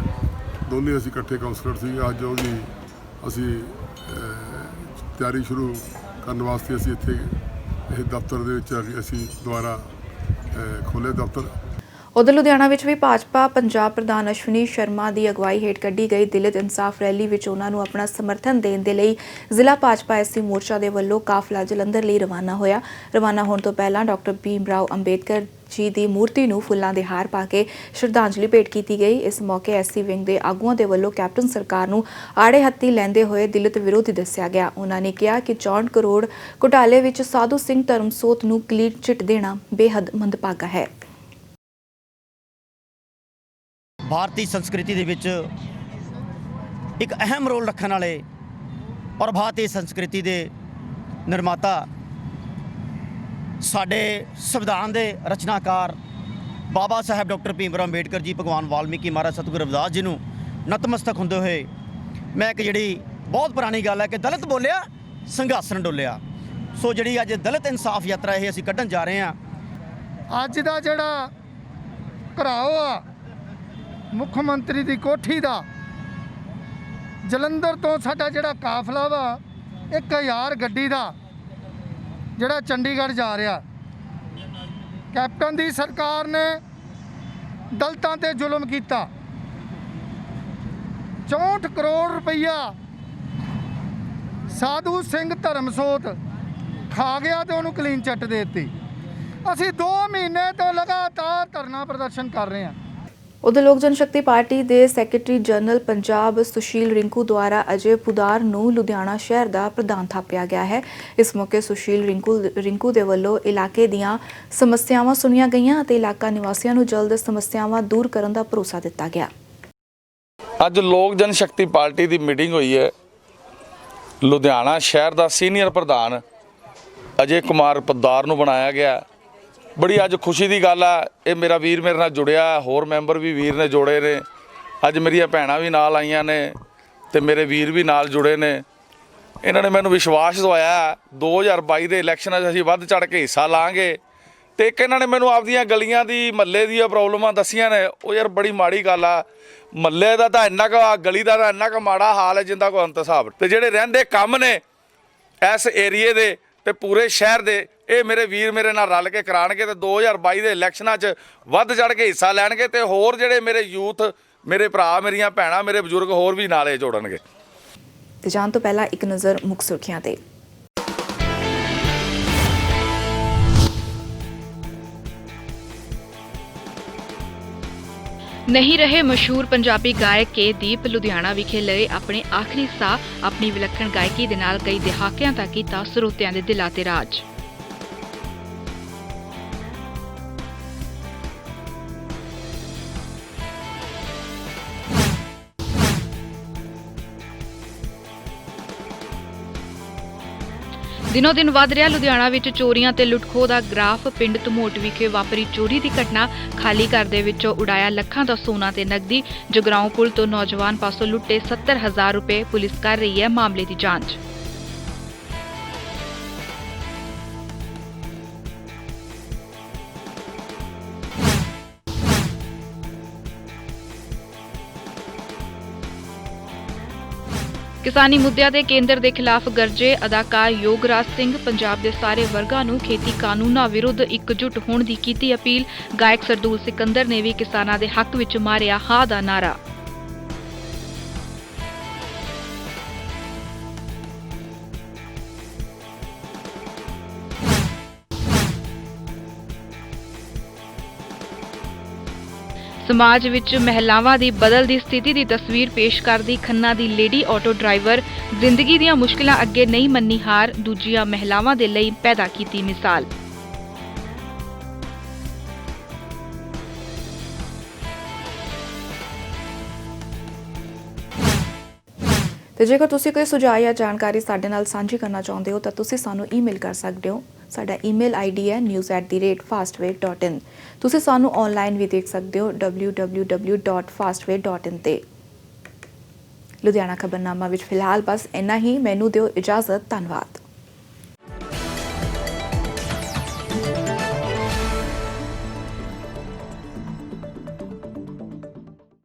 ਦੋਨੇ ਅਸੀਂ ਇਕੱਠੇ ਕੌਂਸਲਰ ਸੀ। ਅੱਜ ਉਹਦੀ ਅਸੀਂ ਤਿਆਰੀ ਸ਼ੁਰੂ ਕਰਨ ਵਾਸਤੇ ਅਸੀਂ ਇੱਥੇ ਇਹ ਦਫ਼ਤਰ ਦੇ ਵਿੱਚ ਅਸੀਂ ਦੁਬਾਰਾ ਖੋਲ੍ਹੇ ਦਫ਼ਤਰ। ਉਧਰ ਲੁਧਿਆਣਾ ਵਿੱਚ ਵੀ ਭਾਜਪਾ ਪੰਜਾਬ ਪ੍ਰਧਾਨ ਅਸ਼ਵਨੀ ਸ਼ਰਮਾ ਦੀ ਅਗਵਾਈ ਹੇਠ ਕੱਢੀ ਗਈ ਦਲਿਤ ਇਨਸਾਫ ਰੈਲੀ ਵਿੱਚ ਉਹਨਾਂ ਨੂੰ ਆਪਣਾ ਸਮਰਥਨ ਦੇਣ ਦੇ ਲਈ ਜ਼ਿਲ੍ਹਾ ਭਾਜਪਾ ਐਸਸੀ ਮੋਰਚਾ ਦੇ ਵੱਲੋਂ ਕਾਫਲਾ ਜਲੰਧਰ ਲਈ ਰਵਾਨਾ ਹੋਇਆ। ਰਵਾਨਾ ਹੋਣ ਤੋਂ ਪਹਿਲਾਂ ਡਾਕਟਰ ਭੀਮ ਰਾਓ ਅੰਬੇਦਕਰ ਜੀ ਦੀ ਮੂਰਤੀ ਨੂੰ ਫੁੱਲਾਂ ਦੇ ਹਾਰ ਪਾ ਕੇ ਸ਼ਰਧਾਂਜਲੀ ਭੇਟ ਕੀਤੀ ਗਈ। ਇਸ ਮੌਕੇ ਐਸਸੀ ਵਿੰਗ ਦੇ ਆਗੂਆਂ ਦੇ ਵੱਲੋਂ ਕੈਪਟਨ ਸਰਕਾਰ ਨੂੰ ਆੜੇ ਹੱਥੀ ਲੈਂਦੇ ਹੋਏ ਦਲਿਤ ਵਿਰੋਧੀ ਦੱਸਿਆ ਗਿਆ। ਉਹਨਾਂ ਨੇ ਕਿਹਾ ਕਿ 64 ਕਰੋੜ ਘੁਟਾਲੇ ਵਿੱਚ ਸਾਧੂ ਸਿੰਘ ਧਰਮਸੋਤ ਨੂੰ ਕਲੀਨ ਚਿੱਟ ਦੇਣਾ ਬੇਹੱਦ ਮੰਦਭਾਗਾ ਹੈ। ਭਾਰਤੀ ਸੰਸਕ੍ਰਿਤੀ ਦੇ ਵਿੱਚ ਇੱਕ ਅਹਿਮ ਰੋਲ ਰੱਖਣ ਵਾਲੇ ਔਰ ਭਾਰਤੀ ਸੰਸਕ੍ਰਿਤੀ ਦੇ ਨਿਰਮਾਤਾ ਸਾਡੇ ਸੰਵਿਧਾਨ ਦੇ ਰਚਨਾਕਾਰ ਬਾਬਾ ਸਾਹਿਬ ਡਾਕਟਰ ਭੀਮ ਰਾਓ ਅੰਬੇਡਕਰ ਜੀ, ਭਗਵਾਨ ਵਾਲਮੀਕੀ ਮਹਾਰਾਜ, ਸਤਿਗੁਰੂ ਰਵਿਦਾਸ ਜੀ ਨੂੰ ਨਤਮਸਤਕ ਹੁੰਦੇ ਹੋਏ ਮੈਂ ਇੱਕ ਜਿਹੜੀ ਬਹੁਤ ਪੁਰਾਣੀ ਗੱਲ ਹੈ ਕਿ ਦਲਿਤ ਬੋਲਿਆ ਸਿੰਘਾਸਣ ਡੋਲਿਆ। ਸੋ ਜਿਹੜੀ ਅੱਜ ਦਲਿਤ ਇਨਸਾਫ ਯਾਤਰਾ ਇਹ ਅਸੀਂ ਕੱਢਣ ਜਾ ਰਹੇ ਹਾਂ। ਅੱਜ ਦਾ ਜਿਹੜਾ ਘਰਾਓ ਆ ਮੁੱਖ ਮੰਤਰੀ ਦੀ ਕੋਠੀ ਦਾ, ਜਲੰਧਰ ਤੋਂ ਸਾਡਾ ਜਿਹੜਾ ਕਾਫਲਾ ਵਾ 1000 ਗੱਡੀ ਦਾ ਜਿਹੜਾ ਚੰਡੀਗੜ੍ਹ ਜਾ ਰਿਹਾ। ਕੈਪਟਨ ਦੀ ਸਰਕਾਰ ਨੇ ਦਲਿਤਾਂ ਤੇ ਜ਼ੁਲਮ ਕੀਤਾ, 64 ਕਰੋੜ ਰੁਪਈਆ ਸਾਧੂ ਸਿੰਘ ਧਰਮਸੋਤ ਖਾ ਗਿਆ ਤੇ ਉਹਨੂੰ ਕਲੀਨ ਚਿੱਟ ਦੇ ਦਿੱਤੀ। ਅਸੀਂ 2 ਮਹੀਨੇ ਤੋਂ ਲਗਾਤਾਰ ਧਰਨਾ ਪ੍ਰਦਰਸ਼ਨ ਕਰ ਰਹੇ ਹਾਂ। ਉਧਰ ਲੋਕ ਜਨਸ਼ਕਤੀ ਪਾਰਟੀ ਦੇ ਸੈਕਟਰੀ ਜਨਰਲ ਪੰਜਾਬ ਸੁਸ਼ੀਲ ਰਿੰਕੂ ਦੁਆਰਾ ਅਜੇ ਪੁਦਾਰ ਨੂੰ ਲੁਧਿਆਣਾ ਸ਼ਹਿਰ ਦਾ ਪ੍ਰਧਾਨ ਥਾਪਿਆ ਗਿਆ ਹੈ। ਇਸ ਮੌਕੇ ਸੁਸ਼ੀਲ ਰਿੰਕੂ ਦੇ ਵੱਲੋਂ ਇਲਾਕੇ ਦੀਆਂ ਸਮੱਸਿਆਵਾਂ ਸੁਣੀਆਂ ਗਈਆਂ ਅਤੇ ਇਲਾਕਾ ਨਿਵਾਸੀਆਂ ਨੂੰ ਜਲਦ ਸਮੱਸਿਆਵਾਂ ਦੂਰ ਕਰਨ ਦਾ ਭਰੋਸਾ ਦਿੱਤਾ ਗਿਆ। ਅੱਜ ਲੋਕ ਜਨਸ਼ਕਤੀ ਪਾਰਟੀ ਦੀ ਮੀਟਿੰਗ ਹੋਈ ਹੈ। ਲੁਧਿਆਣਾ ਸ਼ਹਿਰ ਦਾ ਸੀਨੀਅਰ ਪ੍ਰਧਾਨ ਅਜੇ ਕੁਮਾਰ ਪੁਦਾਰ ਨੂੰ ਬਣਾਇਆ ਗਿਆ। ਬੜੀ ਅੱਜ ਖੁਸ਼ੀ ਦੀ ਗੱਲ ਆ। ਇਹ ਮੇਰਾ ਵੀਰ ਮੇਰੇ ਨਾਲ ਜੁੜਿਆ, ਹੋਰ ਮੈਂਬਰ ਵੀ ਵੀਰ ਨੇ ਜੋੜੇ ਨੇ। ਅੱਜ ਮੇਰੀਆਂ ਭੈਣਾਂ ਵੀ ਨਾਲ ਆਈਆਂ ਨੇ ਤੇ ਮੇਰੇ ਵੀਰ ਵੀ ਨਾਲ ਜੁੜੇ ਨੇ। ਇਹਨਾਂ ਨੇ ਮੈਨੂੰ ਵਿਸ਼ਵਾਸ ਦਵਾਇਆ 2022 ਦੇ ਇਲੈਕਸ਼ਨਾਂ 'ਚ ਅਸੀਂ ਵੱਧ ਚੜ੍ਹ ਕੇ ਹਿੱਸਾ ਲਾਂਗੇ। ਤੇ ਇੱਕ ਇਹਨਾਂ ਨੇ ਮੈਨੂੰ ਆਪਦੀਆਂ ਗਲੀਆਂ ਦੀ ਮਹੱਲੇ ਦੀਆਂ ਪ੍ਰੋਬਲਮਾਂ ਦੱਸੀਆਂ ਨੇ। ਉਹ ਯਾਰ ਬੜੀ ਮਾੜੀ ਗੱਲ ਆ। ਮਹੱਲੇ ਦਾ ਤਾਂ ਇੰਨਾ ਕੁ, ਗਲੀ ਦਾ ਤਾਂ ਇੰਨਾ ਕੁ ਮਾੜਾ ਹਾਲ ਹੈ ਜਿੰਦਾ ਕੋਈ ਅੰਤ ਹਿਸਾਬ। ਤੇ ਜਿਹੜੇ ਰਹਿੰਦੇ ਕੰਮ ਨੇ ਇਸ ਏਰੀਏ ਦੇ ਤੇ ਪੂਰੇ ਸ਼ਹਿਰ ਦੇ, ਇਹ ਮੇਰੇ ਵੀਰ ਮੇਰੇ ਨਾਲ ਰਲ ਕੇ ਕਰਾਣਗੇ ਤੇ 2022 ਦੇ ਇਲੈਕਸ਼ਨਾਂ 'ਚ ਵੱਧ ਚੜ੍ਹ ਕੇ ਹਿੱਸਾ ਲੈਣਗੇ। ਤੇ ਹੋਰ ਜਿਹੜੇ ਮੇਰੇ ਯੂਥ, ਮੇਰੇ ਭਰਾ, ਮੇਰੀਆਂ ਭੈਣਾਂ, ਮੇਰੇ ਬਜ਼ੁਰਗ ਹੋਰ ਵੀ ਨਾਲੇ ਜੋੜਨਗੇ। ਤੇ ਜਾਣ ਤੋਂ ਪਹਿਲਾਂ ਇੱਕ ਨਜ਼ਰ ਮੁੱਖ ਸੁਰਖੀਆਂ ਤੇ। ਨਹੀਂ ਰਹੇ ਮਸ਼ਹੂਰ ਪੰਜਾਬੀ ਗਾਇਕ ਕੇ ਦੀਪ ਲੁਧਿਆਣਾ ਵਿਖੇ ਲਏ ਆਪਣੇ ਆਖਰੀ ਸਾਹ। ਆਪਣੀ ਵਿਲੱਖਣ ਗਾਇਕੀ ਦੇ ਨਾਲ ਕਈ ਦਹਾਕਿਆਂ ਤੱਕ ਕੀਤਾ ਸਰੋਤਿਆਂ ਦੇ ਦਿਲਾਂ ਤੇ ਰਾਜ। ਦਿਨੋਂ ਦਿਨ ਵੱਧ ਰਿਹਾ ਲੁਧਿਆਣਾ ਵਿੱਚ ਚੋਰੀਆਂ ਤੇ ਲੁੱਟਖੋਹ ਦਾ ਗ੍ਰਾਫ। ਪਿੰਡ ਧਮੋਟ ਵਿਖੇ ਵਾਪਰੀ ਚੋਰੀ ਦੀ ਘਟਨਾ। ਖਾਲੀ ਘਰ ਦੇ ਵਿੱਚੋਂ ਉਡਾਇਆ ਲੱਖਾਂ ਦਾ ਸੋਨਾ ਤੇ ਨਕਦੀ। ਜਗਰਾਉਂ ਪੁਲ ਤੋਂ ਨੌਜਵਾਨ ਪਾਸੋਂ ਲੁੱਟੇ 70,000 ਰੁਪਏ। ਪੁਲਿਸ ਕਰ ਰਹੀ ਹੈ ਮਾਮਲੇ ਦੀ ਜਾਂਚ। ਕਿਸਾਨੀ ਮੁੱਦਿਆਂ ਦੇ ਕੇਂਦਰ ਦੇ ਖਿਲਾਫ ਗਰਜੇ ਅਦਾਕਾਰ ਯੋਗਰਾਜ ਸਿੰਘ। ਪੰਜਾਬ ਦੇ ਸਾਰੇ ਵਰਗਾਂ ਨੂੰ ਖੇਤੀ ਕਾਨੂੰਨਾਂ ਵਿਰੁੱਧ ਇਕਜੁੱਟ ਹੋਣ ਦੀ ਕੀਤੀ ਅਪੀਲ। ਗਾਇਕ ਸਰਦੂਲ ਸਿਕੰਦਰ ਨੇ ਵੀ ਕਿਸਾਨਾਂ ਦੇ ਹੱਕ ਵਿੱਚ ਮਾਰਿਆ ਹਾਂ ਦਾ ਨਾਰਾ। ਸਮਾਜ ਵਿੱਚ ਮਹਿਲਾਵਾਂ ਦੀ ਬਦਲਦੀ ਸਥਿਤੀ ਦੀ ਤਸਵੀਰ ਪੇਸ਼ ਕਰਦੀ ਖੰਨਾ ਦੀ ਲੇਡੀ ਆਟੋ ਡਰਾਈਵਰ। ਜ਼ਿੰਦਗੀ ਦੀਆਂ ਮੁਸ਼ਕਿਲਾਂ ਅੱਗੇ ਨਹੀਂ ਮੰਨੀ ਹਾਰ। ਦੂਜੀਆਂ ਮਹਿਲਾਵਾਂ ਦੇ ਲਈ ਪੈਦਾ ਕੀਤੀ ਮਿਸਾਲ। ਤੇ ਜੇਕਰ ਤੁਸੀਂ ਕੋਈ ਸੁਝਾਅ ਜਾਂ ਜਾਣਕਾਰੀ ਸਾਡੇ ਨਾਲ ਸਾਂਝੀ ਕਰਨਾ ਚਾਹੁੰਦੇ ਹੋ ਤਾਂ ਤੁਸੀਂ ਸਾਨੂੰ ਈਮੇਲ ਕਰ ਸਕਦੇ ਹੋ। ਸਾਡਾ ਈਮੇਲ ਆਈਡੀ ਹੈ news@fastway.in। ਤੁਸੀਂ ਸਾਨੂੰ ਆਨਲਾਈਨ ਵੀ ਦੇਖ ਸਕਦੇ ਹੋ www.fastway.in ਤੇ। ਲੁਧਿਆਣਾ ਖਬਰਨਾਮਾ ਵਿੱਚ ਫਿਲਹਾਲ ਬਸ ਇੰਨਾ ਹੀ। ਮੈਨੂੰ ਦਿਓ ਇਜਾਜ਼ਤ। ਧੰਨਵਾਦ।